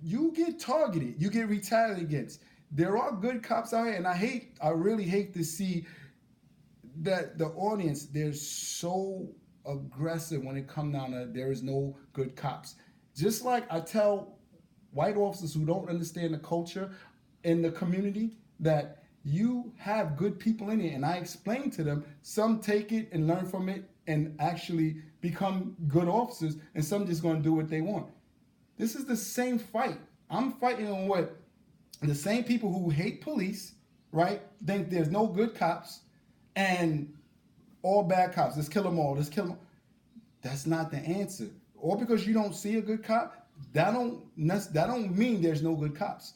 you get targeted, you get retaliated against. There are good cops out here, and I really hate to see that the audience, they're so aggressive when it comes down to there is no good cops. Just like I tell white officers who don't understand the culture in the community, that you have good people in it. And I explain to them, some take it and learn from it and actually become good officers, and some just going to do what they want. This is the same fight. I'm fighting on what the same people who hate police, right, think there's no good cops and all bad cops. Let's kill them all. Let's kill them. That's not the answer. Or because you don't see a good cop, that don't mean there's no good cops.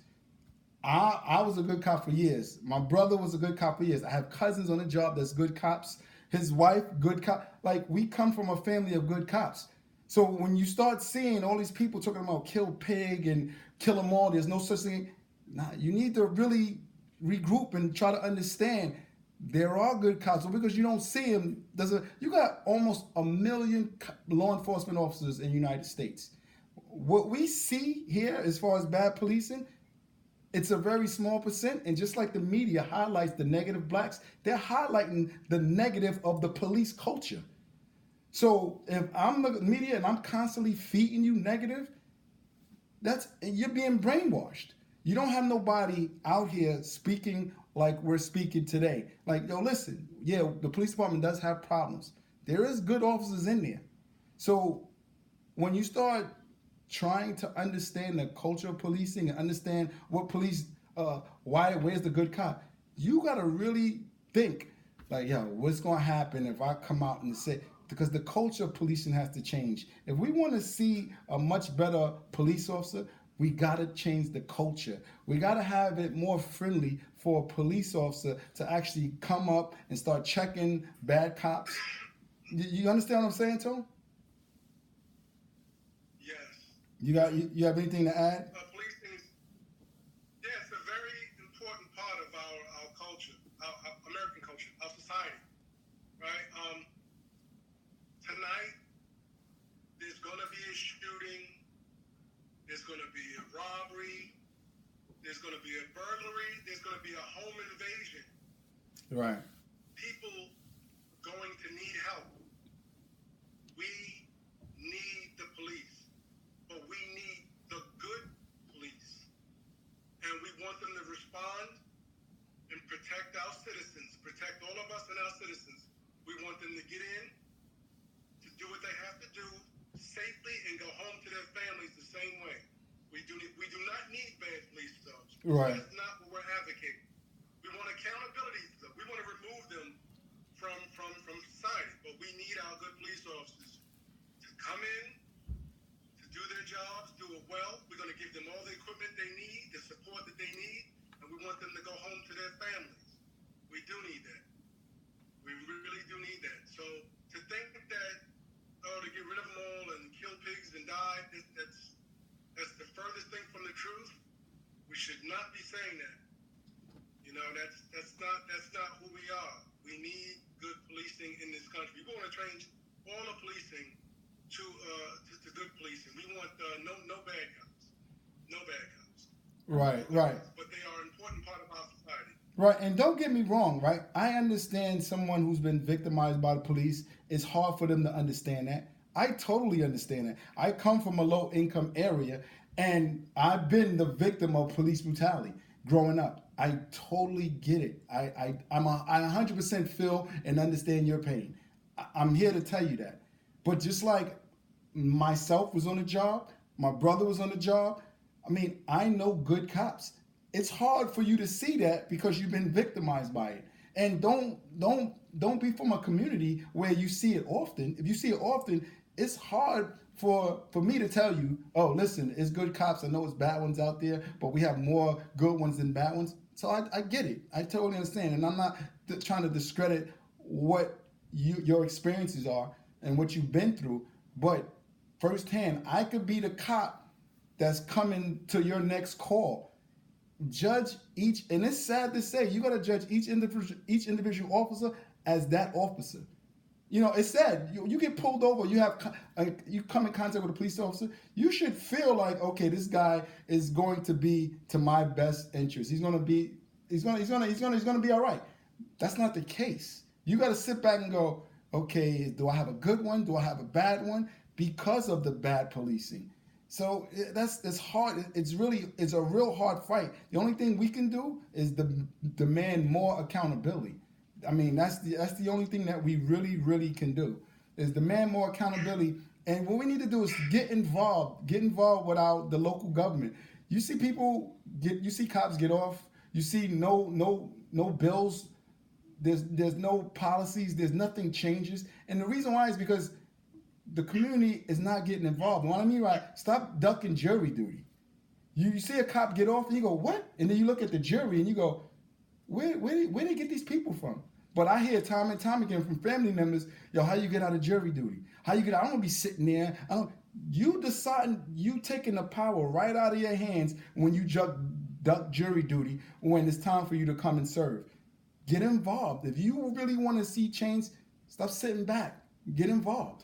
I was a good cop for years. My brother was a good cop for years. I have cousins on the job that's good cops. His wife, good cop. Like, we come from a family of good cops. So when you start seeing all these people talking about kill pig and kill them all, there's no such thing. Nah, you need to really regroup and try to understand there are good cops. So because you don't see them, you got almost 1 million law enforcement officers in the United States. What we see here as far as bad policing, it's a very small percent. And just like the media highlights the negative blacks, they're highlighting the negative of the police culture. So if I'm the media and I'm constantly feeding you negative, you're being brainwashed. You don't have nobody out here speaking like we're speaking today. Like, yo, listen, yeah, the police department does have problems. There is good officers in there. So when you start trying to understand the culture of policing and understand what police, where's the good cop, you got to really think, like, yo, what's going to happen if I come out and say, because the culture of policing has to change. If we want to see a much better police officer, we got to change the culture. We got to have it more friendly for a police officer to actually come up and start checking bad cops. You understand what I'm saying, Tone? Yes. You have anything to add? Policing is, yeah, it's a very important part of our culture, our American culture, our society, right? Tonight, there's going to be a shooting, there's going to be a robbery, there's going to be a burglary, there's going to be a home invasion. Right. People going to need help. We need the police, but we need the good police. And we want them to respond and protect our citizens, protect all of us and our citizens. We want them to get in, to do what they have to do safely, and go home to their families the same way. We do not need bad police officers. Right. That's not what we're advocating. We want accountability. We want to remove them from society, but we need our good police officers to come in, to do their jobs, do it well. We're going to give them all the equipment they need, the support that they need, and we want them to go home to their families. We do need that. We really do need that. So to think that, to get rid of them all and kill pigs and die, that's the furthest thing from the truth. We should not be saying that. You know, that's not who we are. We need good policing in this country. We want to change all of policing to good policing. We want no bad cops. No bad cops. Right. But they are an important part of our society. Right, and don't get me wrong, right? I understand someone who's been victimized by the police. It's hard for them to understand that. I totally understand that. I come from a low-income area, and I've been the victim of police brutality growing up. I totally get it. I 100% feel and understand your pain. I'm here to tell you that. But just like myself was on the job, my brother was on the job, I mean, I know good cops. It's hard for you to see that because you've been victimized by it. And don't be from a community where you see it often. If you see it often, it's hard for me to tell you, oh, listen, it's good cops. I know it's bad ones out there, but we have more good ones than bad ones. So I get it. I totally understand. And I'm not trying to discredit what your experiences are and what you've been through. But firsthand, I could be the cop that's coming to your next call. Judge each, and it's sad to say, you got to judge each individual officer as that officer. You know, it's sad. You get pulled over, you come in contact with a police officer, you should feel like, okay, this guy is going to be to my best interest. He's gonna be all right. That's not the case. You got to sit back and go, okay, do I have a good one? Do I have a bad one? Because of the bad policing. So it's hard. It's a real hard fight. The only thing we can do is demand more accountability. I mean, that's the only thing that we really can do is demand more accountability. And what we need to do is get involved with the local government. You see you see cops get off. You see no bills. There's no policies. There's nothing changes. And the reason why is because the community is not getting involved. And what I mean by stop ducking jury duty. You see a cop get off and you go, what? And then you look at the jury and you go, where they get these people from? But I hear time and time again from family members, yo, how you get out of jury duty? How you get out? I don't want to be sitting there. You deciding, you taking the power right out of your hands when you duck jury duty when it's time for you to come and serve. Get involved. If you really want to see change, stop sitting back. Get involved.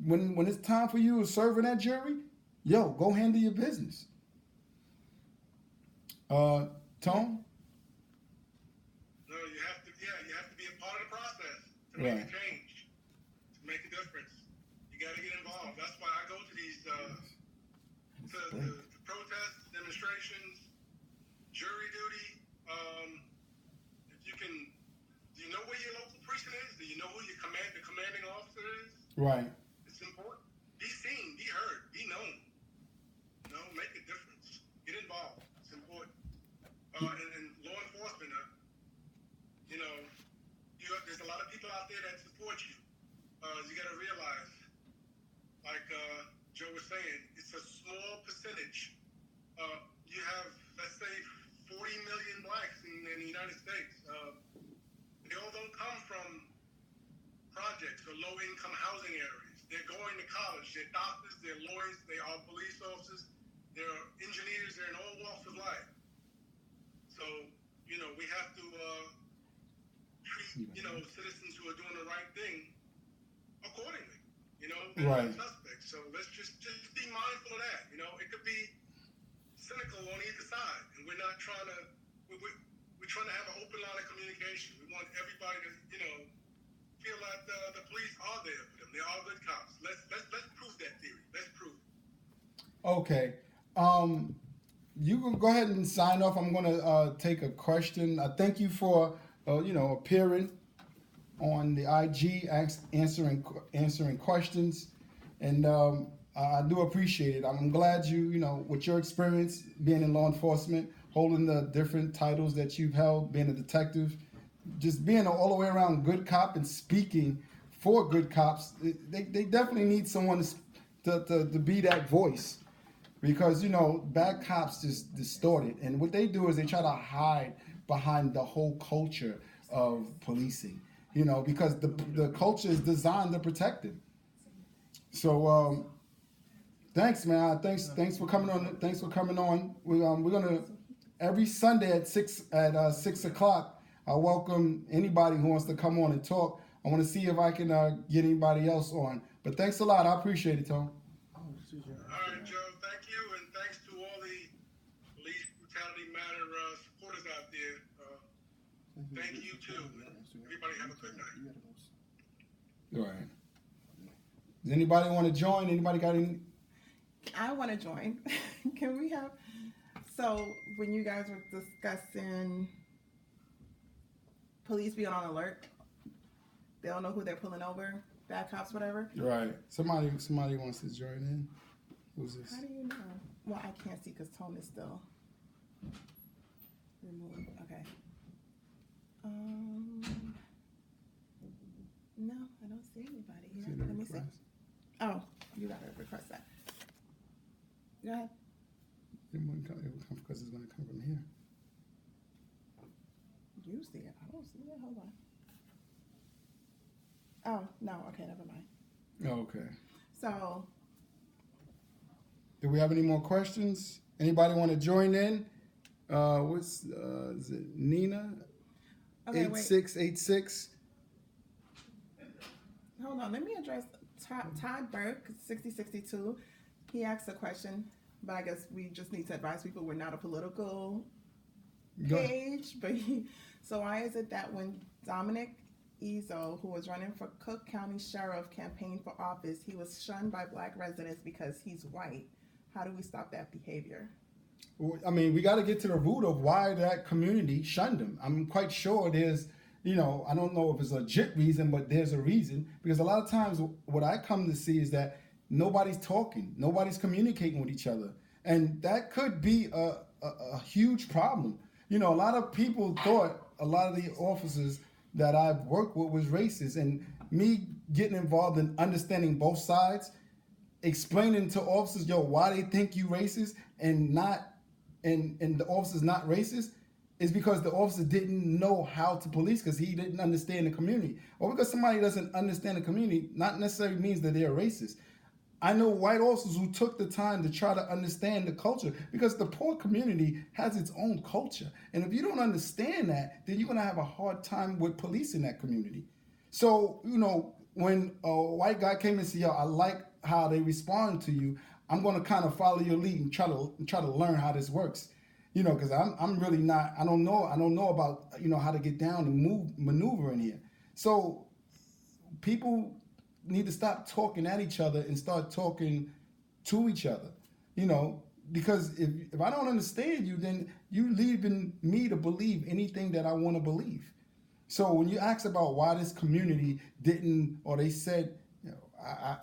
When it's time for you to serve in that jury, yo, go handle your business. Tone? No, you have to be a part of the process to make a change, to make a difference. You got to get involved. That's why I go to these to protests, demonstrations, jury duty. If you can, do you know where your local precinct is? Do you know who the commanding officer is? Right. It's important. Be seen, be heard, be known. Make a difference. Get involved. It's important. And law enforcement, there's a lot of people out there that support you. You got to realize, like Joe was saying, it's a small percentage. You have, let's say, 40 million blacks in the United States. They all don't come from projects or low-income housing areas. They're going to college. They're doctors. They're lawyers. They are police officers. They're engineers. They're in all walks of life. So, we have to treat, citizens who are doing the right thing accordingly. They're right. not suspects. So let's just be mindful of that. It could be cynical on either side, and we're not trying to. We're trying to have an open line of communication. We want everybody to, feel like the police are there for them. They are good cops. Let's prove that theory. Let's prove it. Okay. You can go ahead and sign off. I'm going to take a question. Thank you for appearing on the IG, answering questions, and I do appreciate it. I'm glad you with your experience being in law enforcement, holding the different titles that you've held, being a detective, just being an all the way around good cop and speaking for good cops. They definitely need someone to be that voice. Because, bad cops just distort it. And what they do is they try to hide behind the whole culture of policing, because the culture is designed to protect them. So, thanks, man. Thanks for coming on. Thanks for coming on. We're gonna every Sunday at 6 o'clock. I welcome anybody who wants to come on and talk. I want to see if I can get anybody else on. But thanks a lot. I appreciate it, Tom. All right, Joe. Thank you, and thanks to all the Police Brutality Matter supporters out there. Thank you too. Everybody have a good night. All right. Does anybody want to join? Anybody got any? I want to join. Can we have? So when you guys were discussing police being on alert, they don't know who they're pulling over, bad cops, whatever. Right. Somebody wants to join in. Who's this? How do you know? Well, I can't see because Tone is still removed. Okay. No, I don't see anybody here. Let me see. Oh, you gotta request that. Go ahead. It will come because it's going to come from here. You see it. I don't see it. Hold on. Oh, no. Okay, never mind. Okay. So. Do we have any more questions? Anybody want to join in? Is it Nina? Okay, 8686. Hold on. Let me address Todd Burke, 6062. He asked a question, but I guess we just need to advise people we're not a political page. But so why is it that when Dominic Izzo, who was running for Cook County Sheriff, campaigned for office, he was shunned by black residents because he's white, How do we stop that behavior? I mean, we got to get to the root of why that community shunned him. I'm quite sure there's, I don't know if it's a legit reason, but there's a reason. Because a lot of times what I come to see is that nobody's talking, nobody's communicating with each other. And that could be a huge problem. A lot of people thought a lot of the officers that I've worked with was racist. And me getting involved in understanding both sides, explaining to officers, why they think you racist and the officer's not racist, is because the officer didn't know how to police because he didn't understand the community. Or because somebody doesn't understand the community, not necessarily means that they're racist. I know white officers who took the time to try to understand the culture because the poor community has its own culture. And if you don't understand that, then you're going to have a hard time with policing that community. So, when a white guy came and said, I like how they respond to you, I'm going to kind of follow your lead and try to learn how this works. Because I'm really not, I don't know about, how to get down and maneuver in here. So people need to stop talking at each other and start talking to each other, because if I don't understand you, then you leaving me to believe anything that I want to believe. So when you ask about why this community didn't, or they said,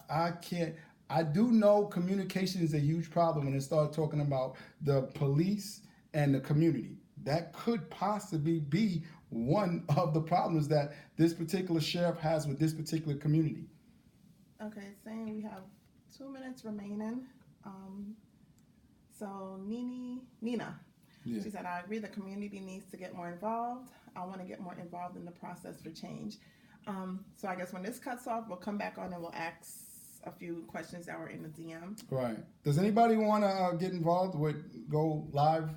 I can't, I do know communication is a huge problem when they start talking about the police and the community. That could possibly be one of the problems that this particular sheriff has with this particular community. Okay, saying we have 2 minutes remaining. So Nina, Yeah. she said, I agree the community needs to get more involved. I want to get more involved in the process for change. So I guess when this cuts off, we'll come back on and we'll ask a few questions that were in the DM. Right. Does anybody want to get involved with go live?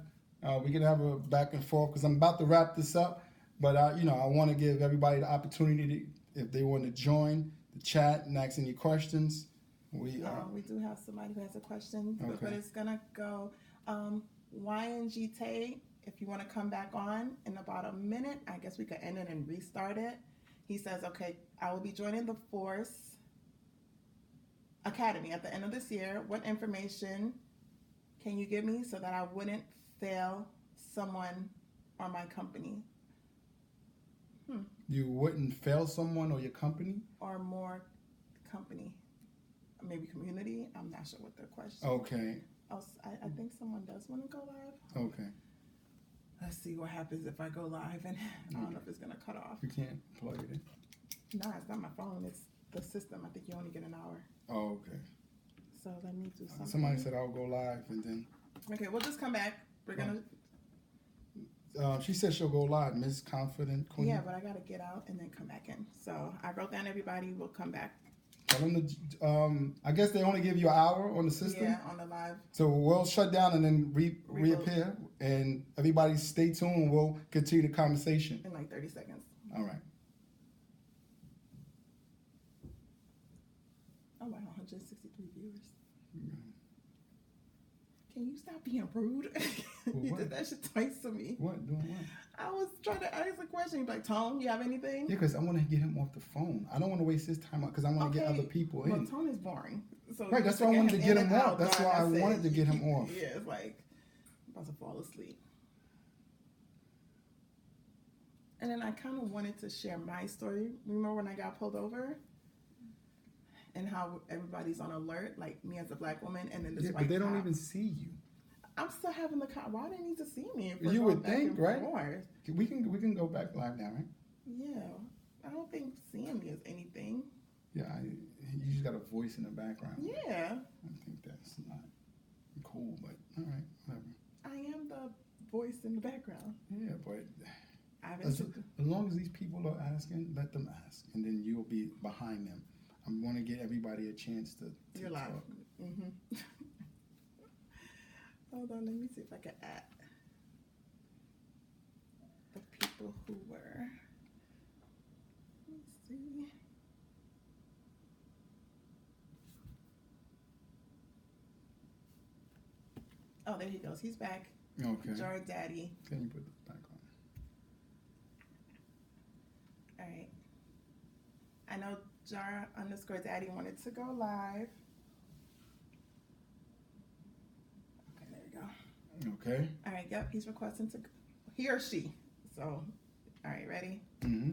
We can have a back and forth because I'm about to wrap this up. But I want to give everybody the opportunity to, if they want to join the chat and ask any questions. We do have somebody who has a question, Okay. but it's gonna go. YNGT, if you want to come back on in about a minute, I guess we could end it and restart it. He says, okay, I will be joining the Force Academy at the end of this year. What information can you give me so that I wouldn't fail someone or my company? You wouldn't fail someone or your company? Or more company. Maybe community. I'm not sure what the question Okay. I think someone does want to go live. Okay. Let's see what happens if I go live, and I don't know if it's going to cut off. You can't plug it in? No, it's not my phone. It's the system. I think you only get an hour. Oh, okay. So let me do something. Somebody said I'll go live and then... Okay, we'll just come back. We're going to... she said she'll go live, Miss Confident Queen. Yeah, but I got to get out and then come back in. So I wrote down everybody. We'll come back. Tell them to, I guess they only give you an hour on the system. Yeah, on the live. So we'll shut down and then reappear. And everybody stay tuned and we'll continue the conversation. In like 30 seconds. All right. Oh, wow, 163 viewers. Can you stop being rude? You did that shit twice to me. What? Doing what? I was trying to ask a question. You're like, Tone, you have anything? Yeah, because I want to get him off the phone. I don't want to waste his time because I want to get other people in. Well, Tone is boring. So right, that's why I wanted to get him off. That's why I wanted to get him off. Yeah, it's like, I'm about to fall asleep. And then I kind of wanted to share my story. Remember when I got pulled over? And how everybody's on alert, like me as a black woman, and then this white but they don't cop. even see you. I'm still having the cop. Why do they need to see me? You would think, right? Forth? We can go back live now, right? Yeah, I don't think seeing me is anything. Yeah, you just got a voice in the background. Yeah. I think that's not cool, but all right, whatever. I am the voice in the background. Yeah, but As long as these people are asking, let them ask, and then you'll be behind them. I want to get everybody a chance to You're live. talk. Mm-hmm. Hold on, let me see if I can add the people who were. Let's see. Oh, there he goes. He's back. Okay. Jar Daddy. Can you put this back on? All right. I know Jar_Daddy wanted to go live. we go. Okay. All right, yep, he's requesting to, he or she. So, all right, ready? Mm-hmm.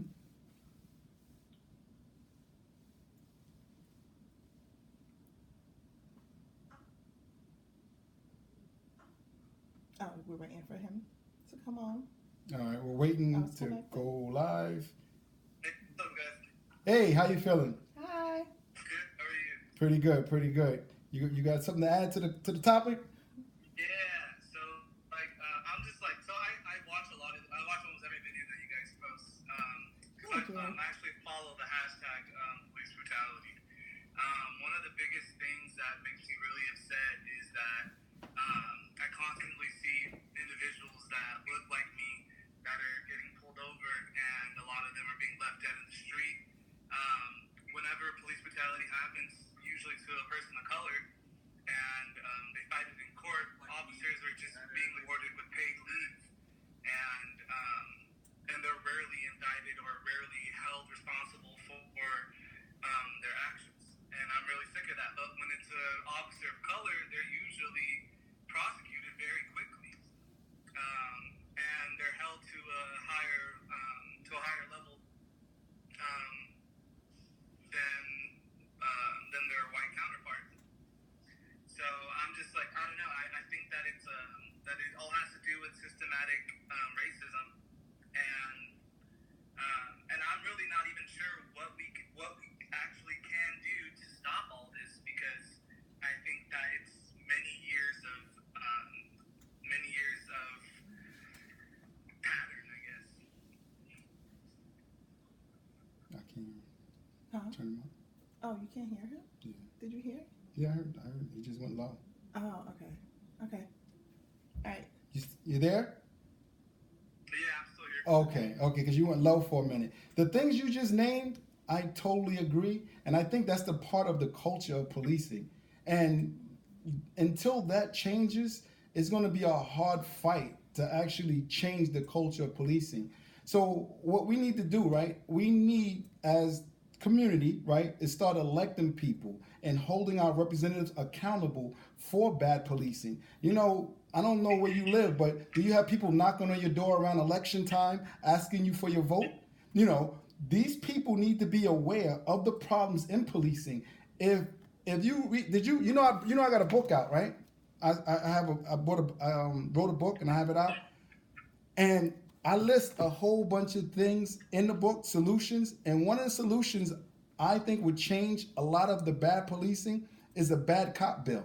Oh, we're waiting for him to come on. All right, we're waiting I was to connected. go live. Hey, what's up, guys? Hey, how you feeling? Hi. Good. How are you? Pretty good, pretty good. You got something to add to the topic? Yeah. So, like, I'm just like, so I watch I watch almost every video that you guys post. Thank you. I actually follow the hashtag police brutality. One of the biggest things that makes me really upset is that I constantly see individuals that look like me that are getting pulled over, and a lot of them are being left dead in the street. Whenever police brutality happens, usually to a person of color, and they fight it in court, officers are just being awarded with paid leave, and they're rarely indicted or rarely held responsible for their actions. And I'm really sick of that. But when it's an officer of color, they're usually prosecuted very quickly, and they're held to a higher level than their white counterparts. So I'm just like, I don't know. I think that that it all has to do with systematic racism, and I'm really not even sure what we actually can do to stop all this, because I think that it's many years of pattern, I guess. I can't Huh? turn him up. Oh, you can't hear him? Yeah. Did you hear? Yeah, I heard. He just went low. Oh, okay. Okay. All right. You there? Yeah, I'm still here. Okay, because you went low for a minute. The things you just named, I totally agree, and I think that's the part of the culture of policing. And until that changes, it's going to be a hard fight to actually change the culture of policing. So what we need to do, right? We need, as community, right, is start electing people and holding our representatives accountable for bad policing. You know, I don't know where you live, but do you have people knocking on your door around election time asking you for your vote? You know, these people need to be aware of the problems in policing. If you I got a book out, right? I wrote a book and I have it out, and I list a whole bunch of things in the book, solutions, and one of the solutions I think would change a lot of the bad policing is a bad cop bill.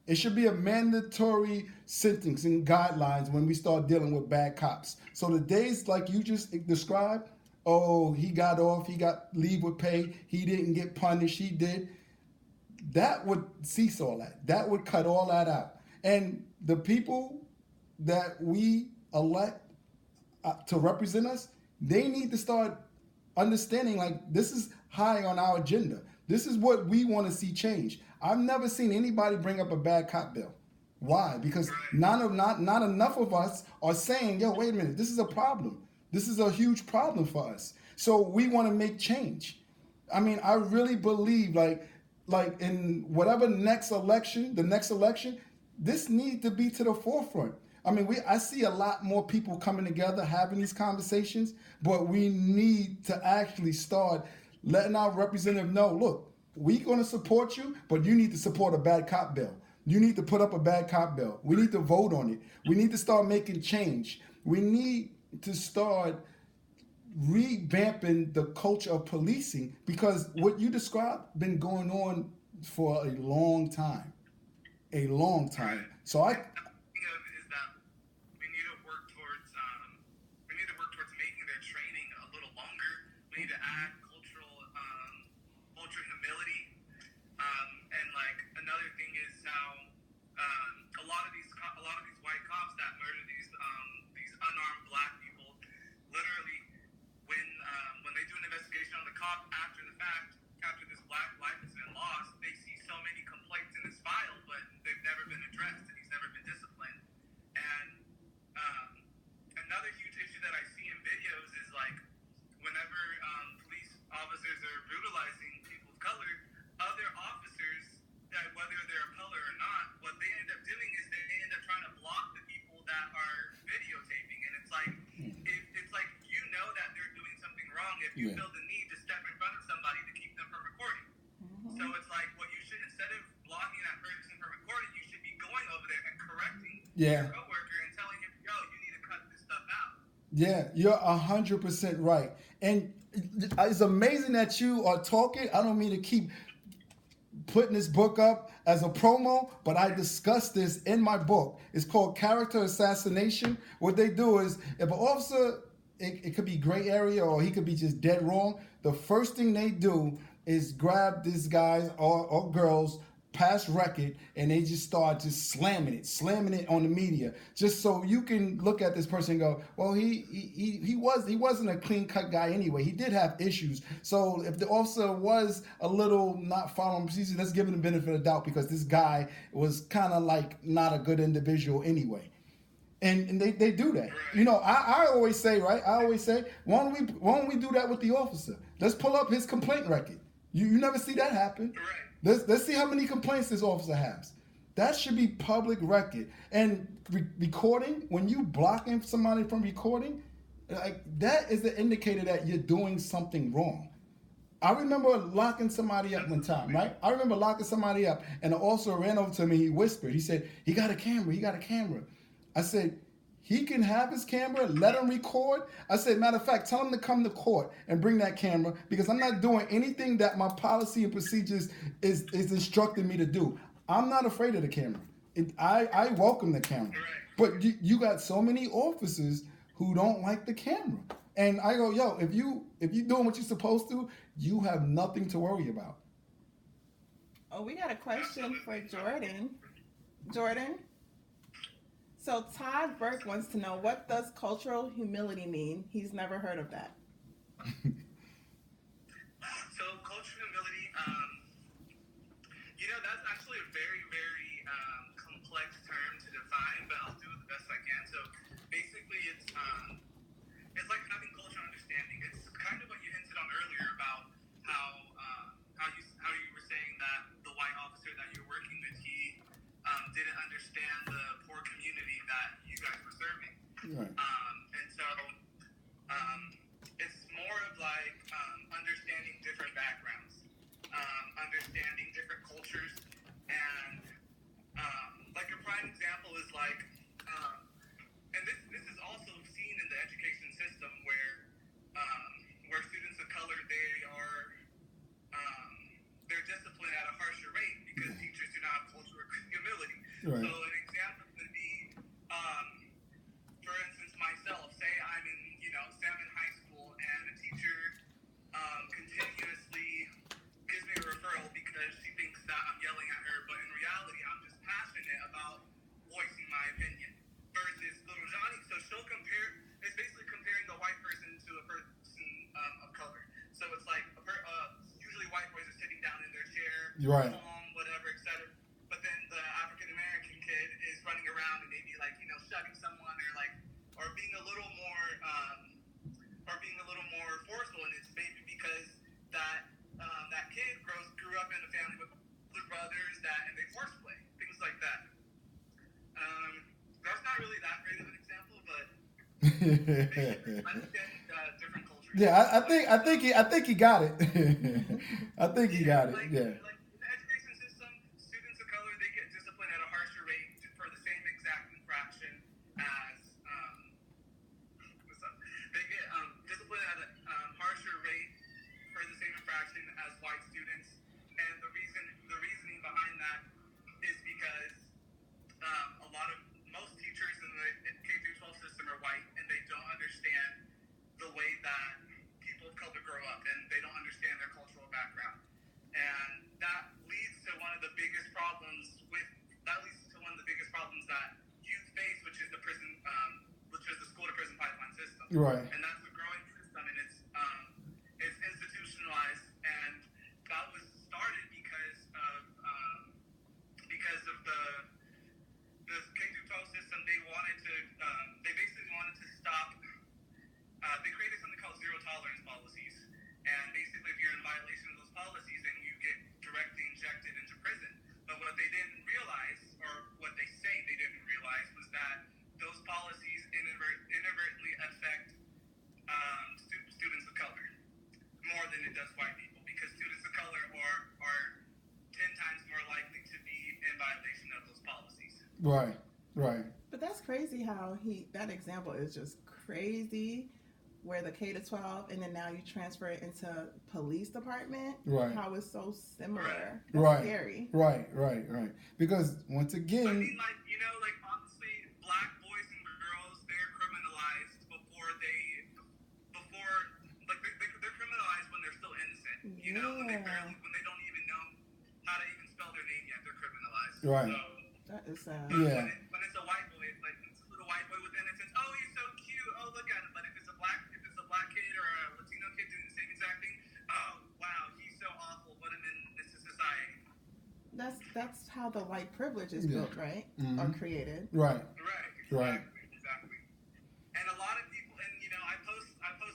It should be a mandatory sentencing guidelines when we start dealing with bad cops. So the days like you just described, oh, he got off, he got leave with pay, he didn't get punished, he did, that would cease all that. That would cut all that out. And the people that we elect to represent us, they need to start understanding, like, this is high on our agenda. This is what we want to see change. I've never seen anybody bring up a bad cop bill. Why? Because not enough of us are saying, yo, wait a minute, this is a problem. This is a huge problem for us. So we want to make change. I mean, I really believe, like in whatever next election, this needs to be to the forefront. I mean, I see a lot more people coming together, having these conversations, but we need to actually start letting our representative know, look, we're going to support you, but you need to support a bad cop bill. You need to put up a bad cop bill. We need to vote on it. We need to start making change. We need to start revamping the culture of policing, because what you described been going on for a long time. So I Is that we need to work towards making their training a little longer. We need to add cultural humility, and like another thing is how a lot of these white cops that murder these unarmed black people, literally when they do an investigation on the cop after the fact, after this black life has been lost, they see so many complaints in his file, but they've never been addressed, and he's never been disciplined. Yeah. your coworker and telling him, yo, you need to cut this stuff out. Yeah, you're 100% right. And it's amazing that you are talking. I don't mean to keep putting this book up as a promo, but I discussed this in my book. It's called Character Assassination. What they do is, if an officer, it could be gray area or he could be just dead wrong, the first thing they do is grab these guys or girls past record and they just start just slamming it on the media, just so you can look at this person and go, well, he wasn't a clean cut guy anyway. He did have issues. So if the officer was a little not following procedures, let's give him the benefit of the doubt because this guy was kind of like not a good individual anyway. And they do that. You know, I always say, right? I always say, why don't we do that with the officer? Let's pull up his complaint record. You never see that happen. Let's see how many complaints this officer has. That should be public record. And recording, when you blocking somebody from recording, like that is the indicator that you're doing something wrong. I remember locking somebody up one time, right? I remember locking somebody up, and the officer ran over to me. He whispered, he said, he got a camera. I said, he can have his camera, let him record. I said, matter of fact, tell him to come to court and bring that camera because I'm not doing anything that my policy and procedures is instructing me to do. I'm not afraid of the camera. I welcome the camera. But you got so many officers who don't like the camera. And I go, yo, if you're doing what you're supposed to, you have nothing to worry about. Oh, we got a question for Jordan. Jordan? So Todd Burke wants to know, what does cultural humility mean? He's never heard of that. So cultural humility, that's actually a very, very complex term to define, but I'll do the best I can. So basically, it's like having cultural understanding. It's kind of what you hinted on earlier about how you were saying that the white officer that you're working with, he didn't understand the poor community that you guys were serving. Right. And so it's more of like understanding different backgrounds, understanding different cultures, and like a prime example is like, and this is also seen in the education system where students of color, they're disciplined at a harsher rate because teachers do not have cultural humility. Right. So an example would be, for instance, myself. Say I'm in high school, and a teacher continuously gives me a referral because she thinks that I'm yelling at her, but in reality, I'm just passionate about voicing my opinion. Versus little Johnny, so she'll it's basically comparing the white person to a person of color. So it's like usually white boys are sitting down in their chair, right, calm, whatever, etc. But then the African American kid is running around and maybe shoving someone or being a little more forceful, and it's maybe because that kid grew up in a family with older brothers and they force play, things like that. That's not really that great of an example, but understanding different cultures. Yeah, I think he got it. I think he got it. Yeah. Like in the education system, students of color, they get disciplined at a harsher rate for the same exact infraction as they get disciplined at a harsher rate for the same infraction as white students, and the reasoning behind that is because most teachers in the K-12 system are white, and they don't understand the way that people of color grow up, and they don't understand their cultural background, and that leads to one of the biggest problems that youth face, which is the school to prison pipeline system. Right. And that's a growing system, and it's institutionalized, and that was started because of the K-12 system. They basically wanted to stop. They created something called zero tolerance policies, and basically, if you're in violation of those policies, then you get directly injected into prison. But what they didn't realize, or what they say they didn't realize, was that those policies inadvertently affect students of color more than it does white people, because students of color are 10 times more likely to be in violation of those policies. Right. crazy how that example is just crazy. Where the K to 12, and then now you transfer it into police department. Right. How it's so similar. That's Right. scary. Right. Because once again, I mean, like, you know, like, honestly, black boys and girls, they're criminalized they're criminalized when they're still innocent. You know, when they don't even know how to even spell their name yet, they're criminalized. Right. So, That is sad. Yeah. when it's a white boy, it's like, it's a little white boy with innocence. Oh, he's so cute. Oh, look at him. But if it's a black kid or a Latino kid doing the same exact thing, oh, wow, he's so awful. Put him in this society. That's how the white privilege is built, right? Mm-hmm. Or created. Right. Exactly. And a lot of people, and you know, I post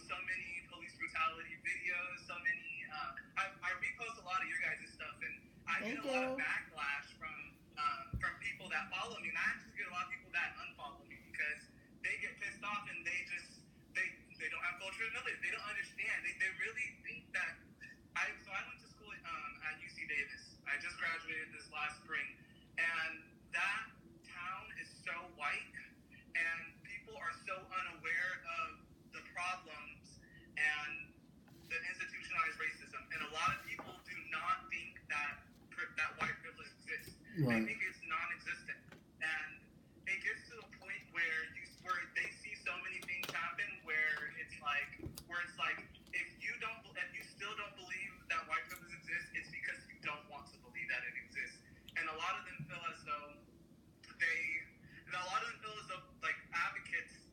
so many police brutality videos, so many. I repost a lot of your guys' stuff, and I get a lot of backlash from people that follow me, and I actually get a lot of people that unfollow me because they get pissed off and they don't have cultural knowledge. They don't understand. They really think that. I went to school at UC Davis. I just graduated this last spring, and that town is so white, and people are so unaware of the problems and the institutionalized racism. And a lot of people do not think that white privilege exists. Right. They think it's non-existent, and it gets to a point where they see so many things happen where it's like if you still don't believe that white privilege exists, it's because you don't want to believe that it exists. And a lot of them feel as though like advocates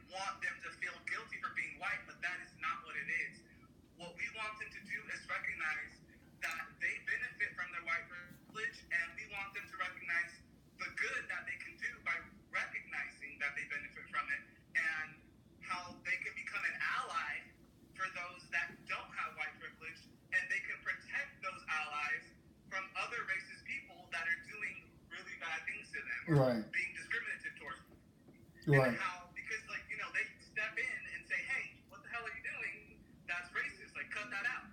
want them to feel guilty for being white, but that is not what it is. What we want them to do is recognize that they benefit from their white privilege, and we want them to recognize the good that they can do by recognizing that they benefit from it, and how they can become an ally for those that don't have white privilege, and they can protect those allies from other racist people that are doing really bad things to them, or being discriminative towards them. Right. And how, because, like, you know, they step in and say, hey, what the hell are you doing? That's racist. Like, cut that out.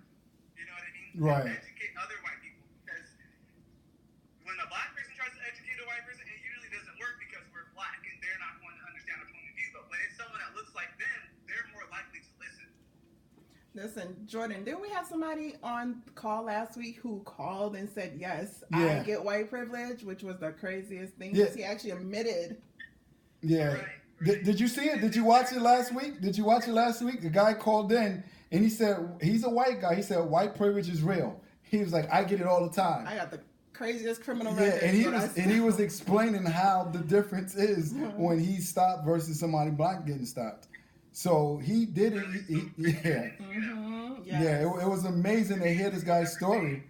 You know what I mean? Right. And educate other white people. Because when a black person tries to educate a white person, it usually doesn't work because we're black and they're not going to understand our point of view. But when it's someone that looks like them, they're more likely to listen. Listen, Jordan, didn't we have somebody on call last week who called and said, yes, I get white privilege, which was the craziest thing. He actually admitted. Yeah. Right. Did you see it? Did you watch it last week? The guy called in and he said, he's a white guy. He said, white privilege is real. He was like, I get it all the time. I got the craziest criminal record. And he was explaining how the difference is when he stopped versus somebody black getting stopped. So he did it. It was amazing to hear this guy's story.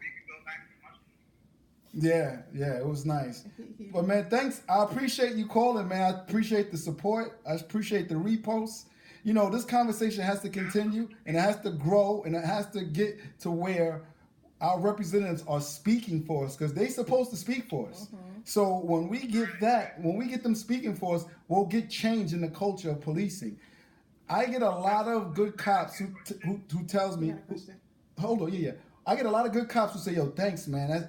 Yeah, it was nice. But man, thanks. I appreciate you calling, man. I appreciate the support. I appreciate the reposts. You know, this conversation has to continue and it has to grow and it has to get to where our representatives are speaking for us because they're supposed to speak for us. So when we get them speaking for us, we'll get change in the culture of policing. I get a lot of good cops who tells me, hold on, I get a lot of good cops who say, yo, thanks, man.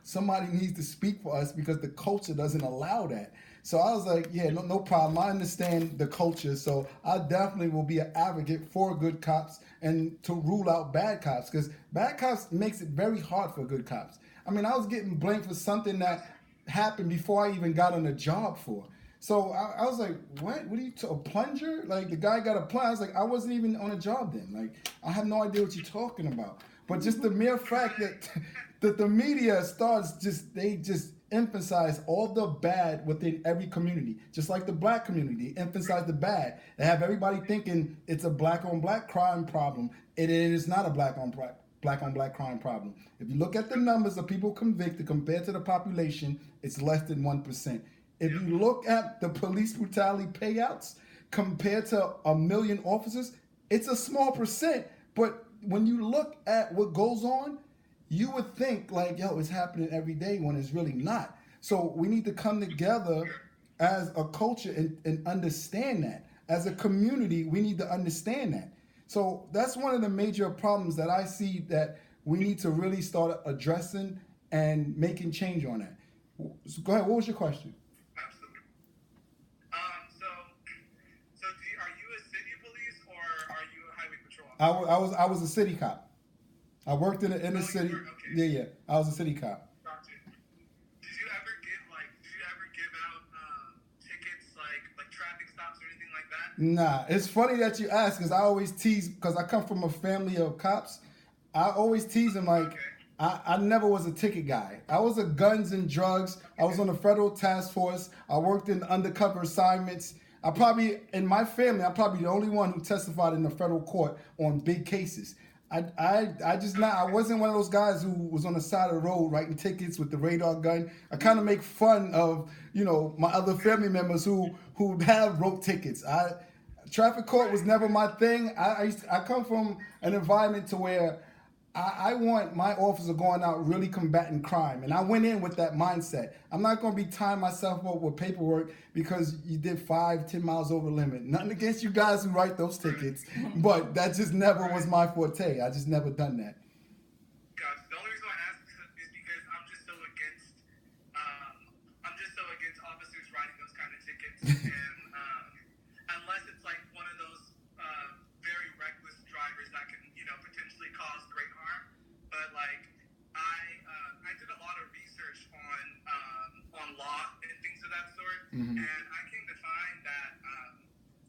Somebody needs to speak for us because the culture doesn't allow that. So I was like, yeah, no problem. I understand the culture. So I definitely will be an advocate for good cops and to rule out bad cops because bad cops makes it very hard for good cops. I mean, I was getting blamed for something that happened before I even got on a job for. So I was like, what are you, a plunger? Like the guy got a plunge. I was like, I wasn't even on a job then. Like, I have no idea what you're talking about. But just the mere fact that the media they just emphasize all the bad within every community. Just like the black community, they emphasize the bad. They have everybody thinking it's a black on black crime problem. It is not a black on black crime problem. If you look at the numbers of people convicted compared to the population, it's less than 1%. If you look at the police brutality payouts compared to 1 million officers, it's a small percent. But when you look at what goes on, you would think like, yo, it's happening every day when it's really not. So we need to come together as a culture and understand that. As a community, we need to understand that. So that's one of the major problems that I see that we need to really start addressing and making change on that. So go ahead, what was your question? Absolutely. I was a city cop. I worked in the inner city. Okay. Yeah. I was a city cop. Gotcha. Did you ever give out tickets like traffic stops or anything like that? Nah, it's funny that you ask because I always tease because I come from a family of cops. I always tease them like Okay. I never was a ticket guy. I was a guns and drugs. I was on the federal task force. I worked in undercover assignments. In my family, I'm probably the only one who testified in the federal court on big cases. I wasn't one of those guys who was on the side of the road writing tickets with the radar gun. I kind of make fun of, my other family members who have wrote tickets. Traffic court was never my thing. I come from an environment to where I want my officer going out really combating crime. And I went in with that mindset. I'm not going to be tying myself up with paperwork because you did 5-10 miles over the limit. Nothing against you guys who write those tickets, but that just never was my forte. I just never done that. Gotcha. The only reason why I ask is because I'm just so against officers writing those kind of tickets, and unless it's like one of those very reckless drivers that can potentially cause great harm. But like I did a lot of research on law and things of that sort, Mm-hmm. and I came to find that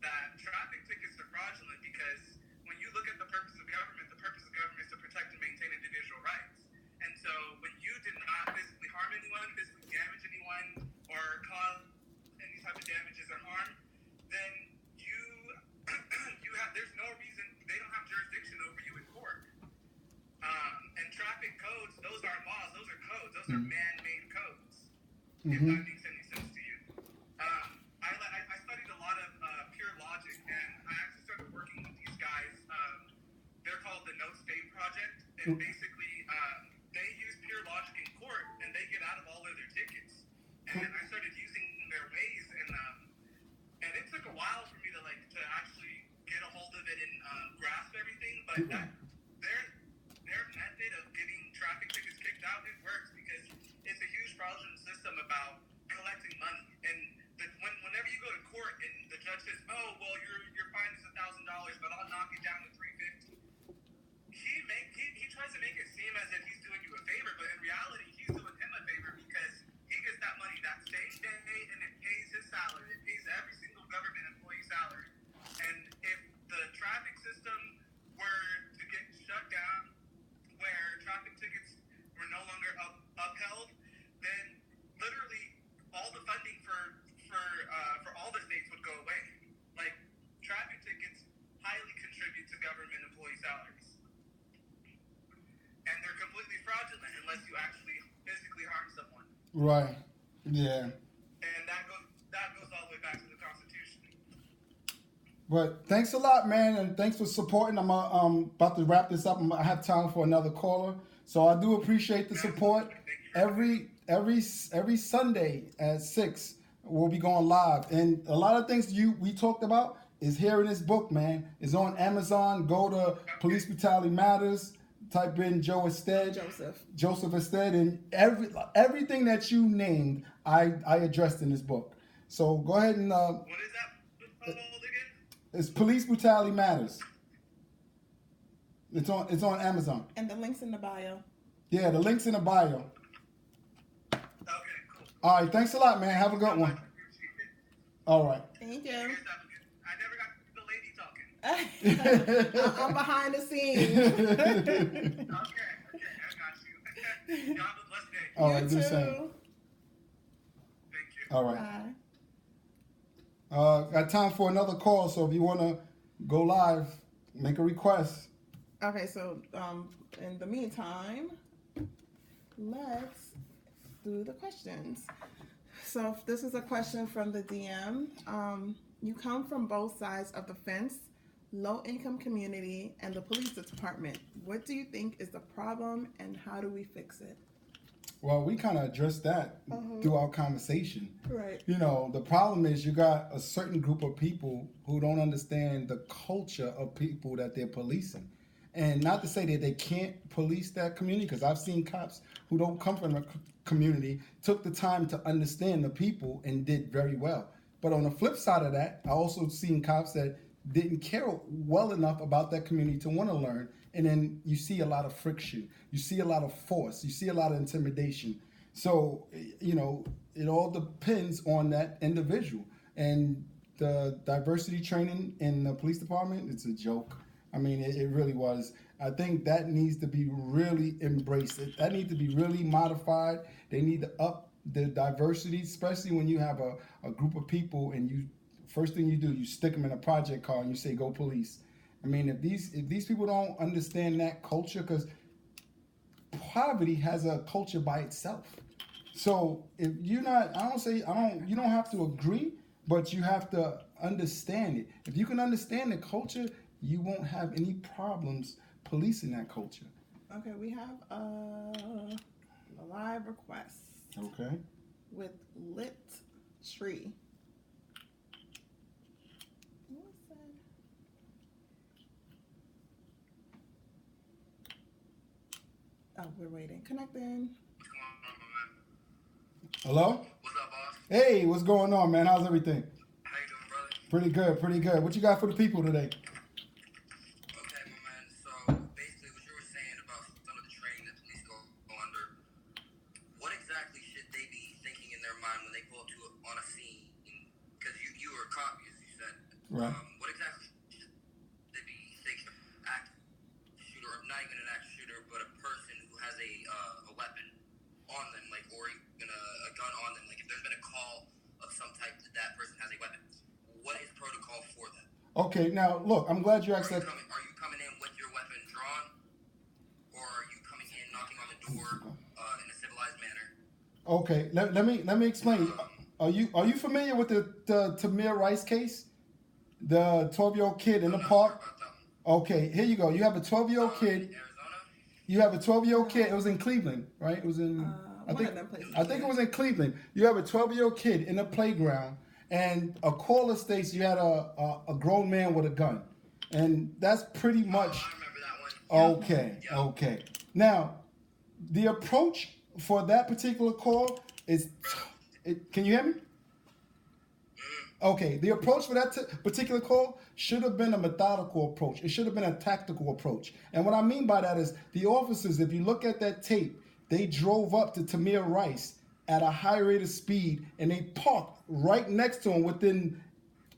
that traffic tickets are fraudulent because when you look at the purpose of government is to protect and maintain individual rights. And so when you did not physically harm anyone, physically damage anyone, or cause any type of damages or harm, then there's no reason, they don't have jurisdiction over you in court. And traffic codes, those aren't laws, those are codes, those are man-made codes. If that makes any sense to you. I studied a lot of pure logic, and I actually started working with these guys. They're called the No State Project, and basically they use pure logic in court, and they get out of all of their tickets. And I started using their ways, and it took a while for me to actually get a hold of it and grasp everything. But their method of getting traffic tickets kicked out, it works because it's a huge fraudulent system about collecting money. And whenever you go to court and the judge says, "Oh, well, your fine is $1,000, but I'll knock it down to $350," he tries to make it seem as if he's doing you a favor, but in reality, he's doing him a favor because he gets that money that same day, and it pays his salary. It pays every single government employee salary. And if the traffic system were to get shut down, where traffic tickets were no longer upheld, then literally all the funding for all the states would go away. Like, traffic tickets highly contribute to government employee salaries, and they're completely fraudulent unless you actually physically harm someone. Right. Yeah. And that goes all the way back to the Constitution. But thanks a lot, man, and thanks for supporting. I'm about to wrap this up. I have time for another caller, so I do appreciate the support. Every Sunday at 6, we'll be going live, and a lot of things we talked about is here in this book, man. It's on Amazon. Go to Police Brutality Matters. Type in Joseph Ested, and everything that you named, I addressed in this book. So go ahead and What is that called again? it's Police Brutality Matters. It's on Amazon. And the link's in the bio. Yeah, the link's in the bio. Okay, cool. All right, thanks a lot, man. Have a good one. All right. Thank you. I never got the lady talking. I'm behind the scenes. Okay, I got you. Y'all have a blessed day. All right, You do the too. same. Thank you. All right. Bye. Got time for another call, so if you want to go live, make a request. Okay, so in the meantime, let's do the questions. So if this is a question from the DM. You come from both sides of the fence, low-income community, and the police department. What do you think is the problem, and how do we fix it? Well, we kind of addressed that through our conversation. Right. The problem is you got a certain group of people who don't understand the culture of people that they're policing. And not to say that they can't police that community, because I've seen cops who don't come from a community, took the time to understand the people and did very well. But on the flip side of that, I also seen cops that didn't care well enough about that community to want to learn. And then you see a lot of friction. You see a lot of force. You see a lot of intimidation. So, it all depends on that individual. And the diversity training in the police department, it's a joke. I mean, it really was. I think that needs to be really embraced. That needs to be really modified. They need to up the diversity, especially when you have a group of people and first thing you do, you stick them in a project car and you say, go police. I mean, if these people don't understand that culture, because poverty has a culture by itself. So if you're not, you don't have to agree, but you have to understand it. If you can understand the culture, you won't have any problems policing that culture. Okay, we have a live request. Okay. With Lit Tree. Oh, we're waiting. Connecting. What's going on, my man? Hello? What's up, boss? Hey, what's going on, man? How's everything? How you doing, brother? Pretty good, pretty good. What you got for the people today? Okay, my man. So basically, what you were saying about some of the training that police go under, what exactly should they be thinking in their mind when they pull up to on a scene? Because you were a cop, as you said. Right. What exactly should they be thinking? Active shooter, or not even an active shooter, but a person who has a weapon on them, like, or even a gun on them. Like, if there's been a call of some type that that person has a weapon, what is protocol for that? Okay, now look, I'm glad you asked that. Are you coming in with your weapon drawn, or are you coming in knocking on the door in a civilized manner? Okay, let me explain. Are you familiar with the Tamir Rice case? The 12-year-old kid in the park? Okay, here you go. You have a 12-year-old kid. In Arizona? You have a 12-year-old kid. It was in Cleveland, right? It was in I think it was in Cleveland. You have a 12-year-old kid in a playground, and a caller states you had a grown man with a gun, and that's pretty much I remember that one. okay. Yeah. Okay. Now, the approach for that particular call is. Can you hear me? Okay, the approach for that particular call should have been a methodical approach. It should have been a tactical approach. And what I mean by that is the officers, if you look at that tape, they drove up to Tamir Rice at a high rate of speed and they parked right next to him within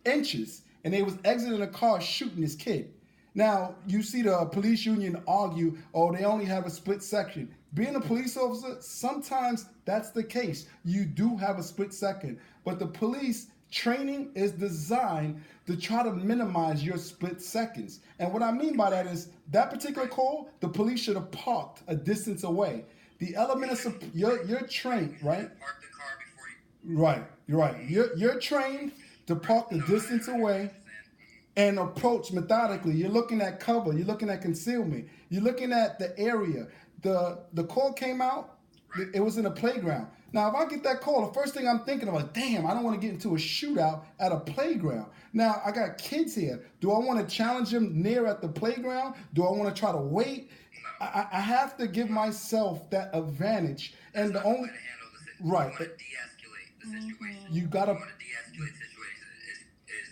inches. And they was exiting the car shooting this kid. Now, you see the police union argue, oh, they only have a split second. Being a police officer, sometimes that's the case. You do have a split second. But the police training is designed to try to minimize your split seconds. And what I mean by that is that particular call, the police should have parked a distance away. The element of you're trained, right? Park the car before you. Right, you're right. You're trained to park the distance away and approach methodically. You're looking at cover. You're looking at concealment. You're looking at the area. The call came out. It was in a playground. Now, if I get that call, the first thing I'm thinking about, damn, I don't want to get into a shootout at a playground. Now, I got kids here. Do I want to challenge them near at the playground? Do I want to try to wait? I have to give myself that advantage. And the only right, You want to de-escalate the situation. You gotta. You want to de-escalate the situation as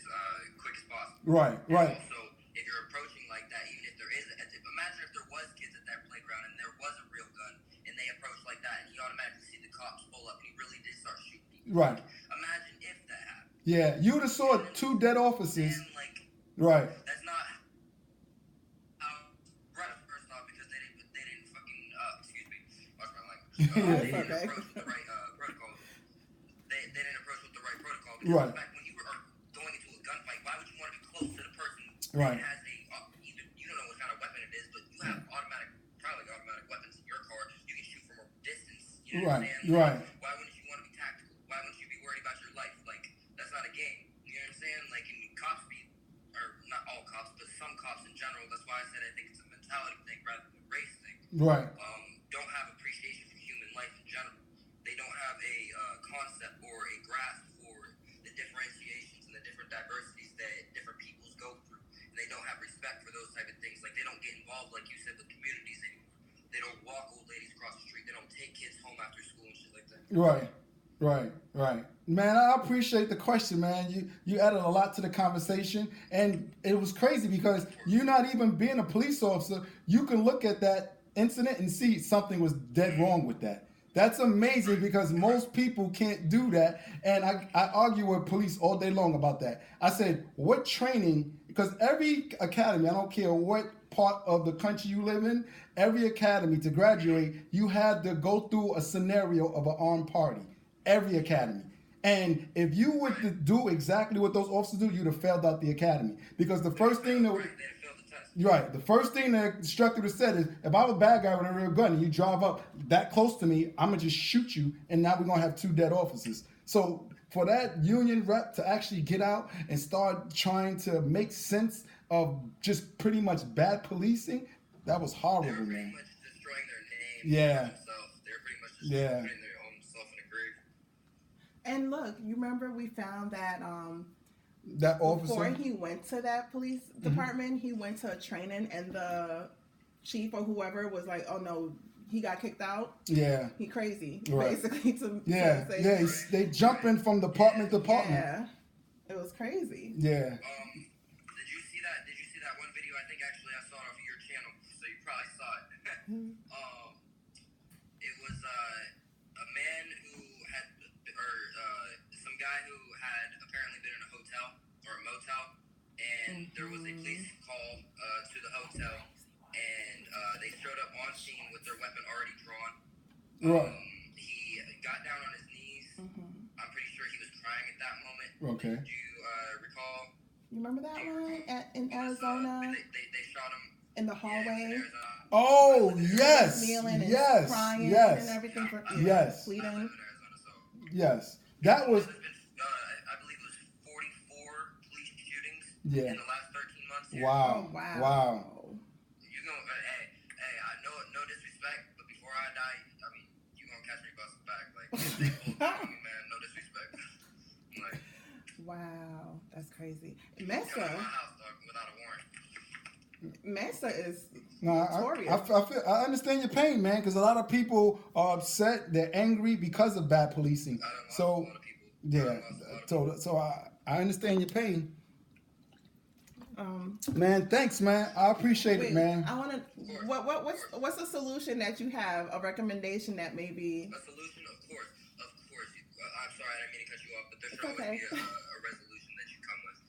quick as possible. Right, right. And also, if you're approaching like that, even if there is, imagine if there was kids at that playground and there was a real gun and they approached like that and you automatically see the cops pull up and he really did start shooting people. Right. Imagine if that happened. Yeah, you would have saw two dead officers. And like, right. that's not. Right, first off, because they didn't fucking excuse me, watch my language. They didn't approach with the right protocol. They didn't approach with the right protocol. Because Right. in fact, when you were going into a gunfight, why would you want to be close to the person Right. that has either you don't know what kind of weapon it is, but you have probably automatic weapons in your car. You can shoot from a distance. You know what I'm saying? Right. Why wouldn't you want to be tactical? Why wouldn't you be worried about your life? Like, that's not a game. You know what I'm saying? Like, and cops or not all cops, but some cops in general. That's why I said I think it's a mentality thing rather than a race thing. Right. Don't have appreciation for human life in general. They don't have a concept or a grasp for the differentiations and the different diversities that different peoples go through. And they don't have respect for those type of things. Like, they don't get involved, like you said, with communities anymore. They don't walk old ladies across the street. They don't take kids home after school and shit like that. Right. Right, right. Man, I appreciate the question, man. You added a lot to the conversation, and it was crazy because you're not even being a police officer. You can look at that incident and see something was dead wrong with that. That's amazing because most people can't do that, and I argue with police all day long about that. I said, what training, because every academy, I don't care what part of the country you live in, every academy to graduate, you had to go through a scenario of an armed party. Every academy. And if you were to do exactly what those officers do, you'd have failed out the academy. Because the first thing that the first thing the instructor would have said is, if I'm a bad guy with a real gun and you drive up that close to me, I'm gonna just shoot you, and now we're gonna have 2 dead officers. So for that union rep to actually get out and start trying to make sense of just pretty much bad policing, that was horrible, They're pretty man. much destroying their name. Yeah. Themselves. They're pretty much just Yeah. putting their own self in a grave. And look, you remember we found that That officer. before he went to that police department, he went to a training, and the chief or whoever was like, "Oh no, he got kicked out. Yeah. He crazy." Right. Basically, to say, Yeah, they jumping from department to department. yeah, it was crazy. Yeah. Did you see that? Did you see that one video? I think actually I saw it off of your channel, so you probably saw it. It was a man who had, or some guy who had apparently been in a hotel or a motel, and there was a police call to the hotel, and they showed up on scene with their weapon already drawn. Right. He got down on his knees. I'm pretty sure he was crying at that moment. Okay. Do you recall? You remember that one in Arizona They shot him in the hallway? Oh yes, Kneeling and yes, crying and yes, everything for yes, pleading. I live in Arizona, so yes. That was there's been, I believe it was 44 police shootings Yeah. in the last 13 months. Here. wow, Oh, wow. wow. You gonna, hey, I know no disrespect, but before I die, I mean, you gonna catch me busting back. Like, they pulled on me, man. No disrespect. Like, Wow, that's crazy. come to my Mesa house, dog, without a warrant. is No, notorious. I understand your pain, man, because a lot of people are upset. They're angry because of bad policing. I don't So a lot of people. yeah, so I understand your pain, Um, man. Thanks, man. I appreciate it, man. I want to. What's a solution that you have? A recommendation that maybe. A solution, of course. I'm sorry, I didn't mean to cut you off, but there should It's always okay. be a resolution that you come with.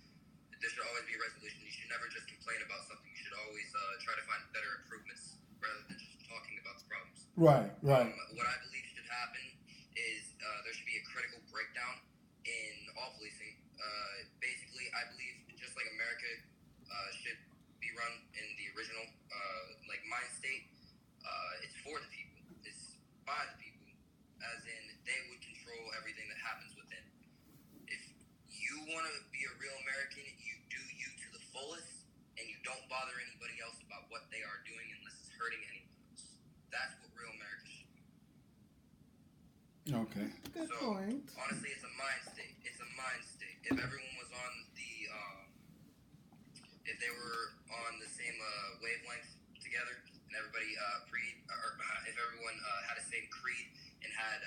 There should always be a resolution. You should never just complain about something. You should always try to find better improvements rather than just talking about the problems. Right, right. What I believe should happen is there should be a critical breakdown in all policing. Basically, I believe just like America should be run in the original like mind state, it's for the people. It's by the people. As in, they would control everything that happens within. If you want to be a real American, you do you to the fullest, and you don't bother anybody else about what they are doing unless it's hurting anyone else. That's what real America should be. Okay. Good So, point. honestly, it's a mind state. It's a mind state. If everyone was on the, if they were on the same wavelength together, and everybody if everyone had a same creed and had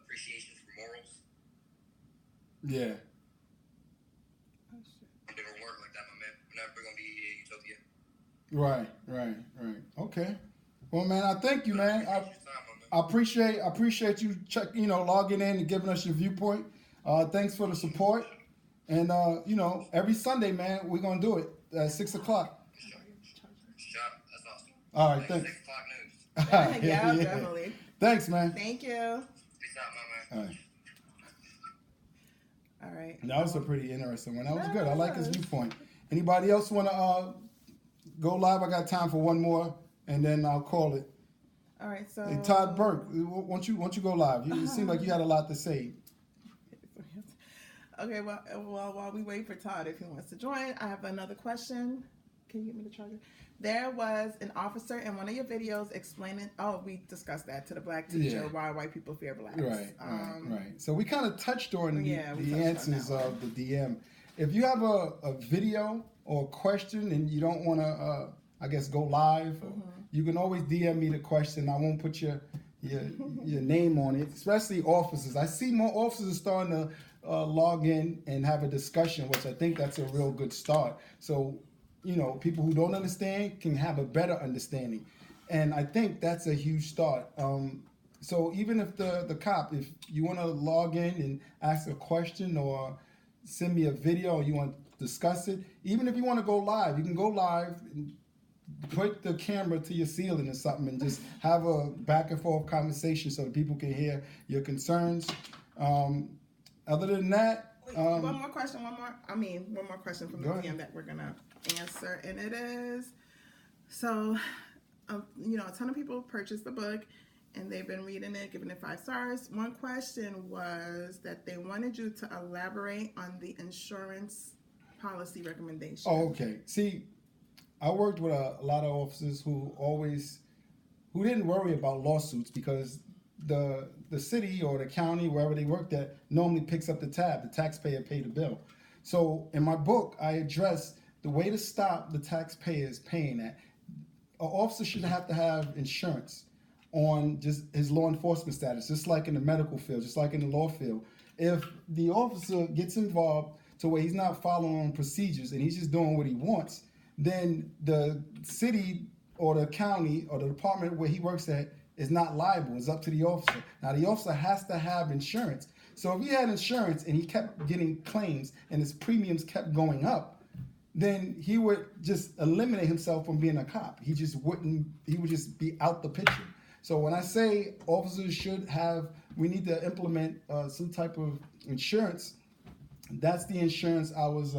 appreciation for morals, Yeah. Oh, shit. it would work like that, my man. We're never gonna be a utopia. Right. Okay. Well, man, I thank you, man. Appreciate your time, my man. I appreciate you logging in and giving us your viewpoint. Thanks for the support. And every Sunday, man, we're gonna do it at 6 o'clock. Shut up. That's awesome. All right, Like thanks. 6 o'clock news. Yeah, definitely. Thanks, man. Thank you. Peace out, my man. All right. All right. That was a pretty interesting one. That was That good. I like his was. viewpoint. Anybody else want to go live? I got time for one more, and then I'll call it. All right. So. Hey, Todd Burke, won't you go live? It seemed like you had a lot to say. Okay. Well, while we wait for Todd, if he wants to join, I have another question. Can you get me the charger? There was an officer in one of your videos explaining. Oh, we discussed that to the black teacher. Yeah. Why white people fear blacks. Right. So we kind of touched on Yeah, we the touched on answers that one. of the DM. If you have a video or a question and you don't want to, I guess, go live, Mm-hmm. you can always DM me the question. I won't put your your name on it, especially officers. I see more officers starting to log in and have a discussion, which I think that's a real good start. So, people who don't understand can have a better understanding. And I think that's a huge start. So even if the cop, if you want to log in and ask a question or send me a video or you want to discuss it, even if you want to go live, you can go live and put the camera to your ceiling or something and just have a back and forth conversation so that people can hear your concerns. Other than that, one more question from the Go ahead. DM that we're gonna answer, and it is so, a ton of people purchased the book and they've been reading it, giving it 5 stars. One question was that they wanted you to elaborate on the insurance policy recommendation. Oh, okay. See, I worked with a lot of officers who didn't worry about lawsuits because the city or the county, wherever they worked at, normally picks up the tab. The taxpayer paid the bill. So in my book, I address the way to stop the taxpayers paying that. An officer should have to have insurance on just his law enforcement status, just like in the medical field, just like in the law field. If the officer gets involved to where he's not following procedures and he's just doing what he wants, then the city or the county or the department where he works at is not liable. It's up to the officer. Now, the officer has to have insurance. So if he had insurance and he kept getting claims and his premiums kept going up, then he would just eliminate himself from being a cop. He would just be out the picture. So when I say officers we need to implement some type of insurance, that's the insurance I was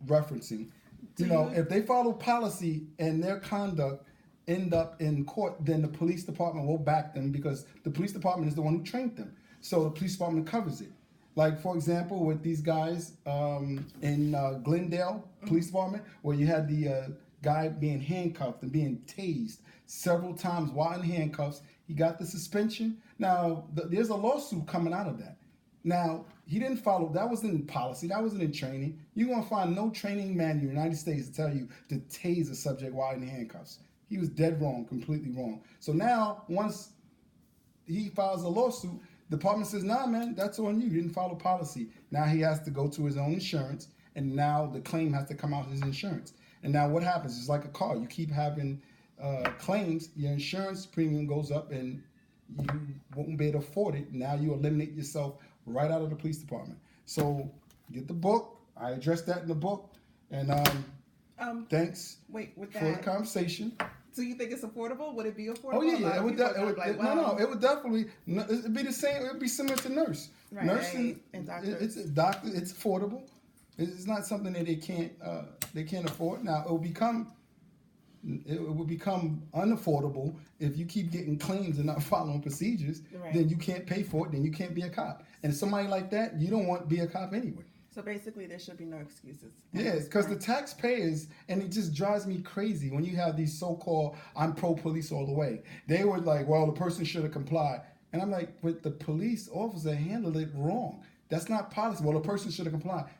referencing. If they follow policy and their conduct end up in court, then the police department will back them because the police department is the one who trained them. So the police department covers it. Like, for example, with these guys in Glendale Police Department, where you had the guy being handcuffed and being tased several times while in handcuffs. He got the suspension. Now, there's a lawsuit coming out of that. Now, he didn't follow. That wasn't in policy. That wasn't in training. You're going to find no training manual in the United States to tell you to tase a subject while in handcuffs. He was dead wrong, completely wrong. So now, once he files a lawsuit, the department says, nah, man, that's on you. You didn't follow policy. Now he has to go to his own insurance, and now the claim has to come out of his insurance. And now what happens? It's like a car. You keep having claims, your insurance premium goes up, and you won't be able to afford it. Now you eliminate yourself right out of the police department. So get the book. I addressed that in the book. And thanks for the conversation. So you think it's affordable? Would it be affordable? Oh yeah. It would definitely. It'd be the same. It would be similar to nurse. Right. Nursing and doctors. It's a doctor. It's affordable. It's not something that they can't afford. Now it will become unaffordable if you keep getting claims and not following procedures. Right. Then you can't pay for it. Then you can't be a cop. And somebody like that, you don't want to be a cop anyway. So basically, there should be no excuses. Yeah, because the taxpayers, and it just drives me crazy when you have these so-called, I'm pro-police all the way. They were like, well, the person should have complied. And I'm like, but the police officer handled it wrong. That's not policy. Well, the person should have complied.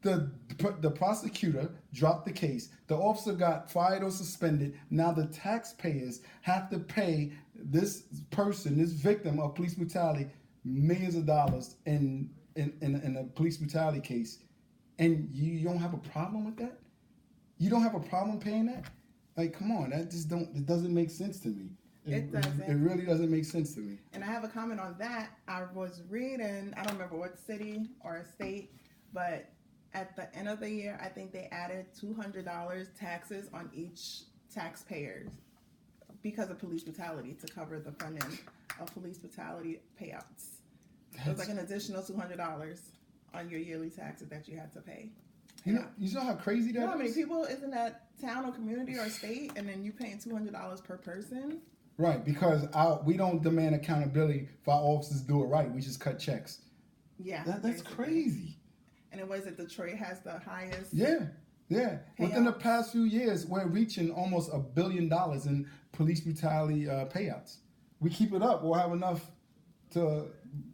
The prosecutor dropped the case. The officer got fired or suspended. Now the taxpayers have to pay this person, this victim of police brutality, millions of dollars in a police brutality case, and you don't have a problem with that? You don't have a problem paying that? Like, come on, it doesn't make sense to me. It doesn't. It really doesn't make sense to me. And I have a comment on that. I was reading, I don't remember what city or state, but at the end of the year, I think they added $200 taxes on each taxpayer because of police brutality to cover the funding of police brutality payouts. So it's like an additional $200 on your yearly taxes that you had to pay. You know how crazy that is? You know how many people is in that town or community or state, and then you paying $200 per person? Right, because we don't demand accountability for our officers to do it right. We just cut checks. Yeah. That's basically. Crazy. And it was that Detroit has the highest. Yeah. Payouts. Within the past few years, we're reaching almost $1 billion in police brutality payouts. We keep it up, we'll have enough to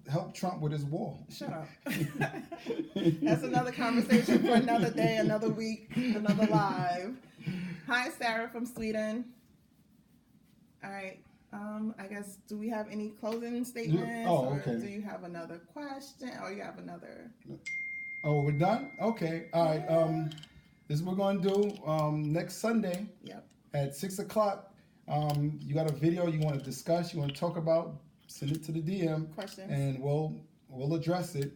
help Trump with his war. Shut up. That's another conversation for another day, another week, another live. Hi, Sarah from Sweden. All right. I guess, do we have any closing statements? Oh, okay. Or do you have another question? Or you have another? Oh, we're done? Okay. All right. This is what we're going to do. Next Sunday Yep. at 6 o'clock, you got a video you want to discuss, you want to talk about, send it to the DM. Questions. And we'll address it.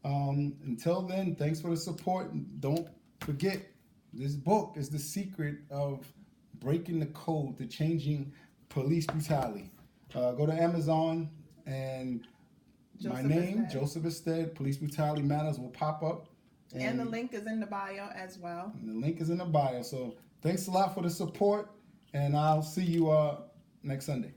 Until then, thanks for the support. Don't forget, this book is the secret of breaking the code to changing police brutality. Go to Amazon and my name, Ested. Joseph Ested, Police Brutality Matters will pop up. And the link is in the bio as well. And the link is in the bio. So thanks a lot for the support, and I'll see you next Sunday.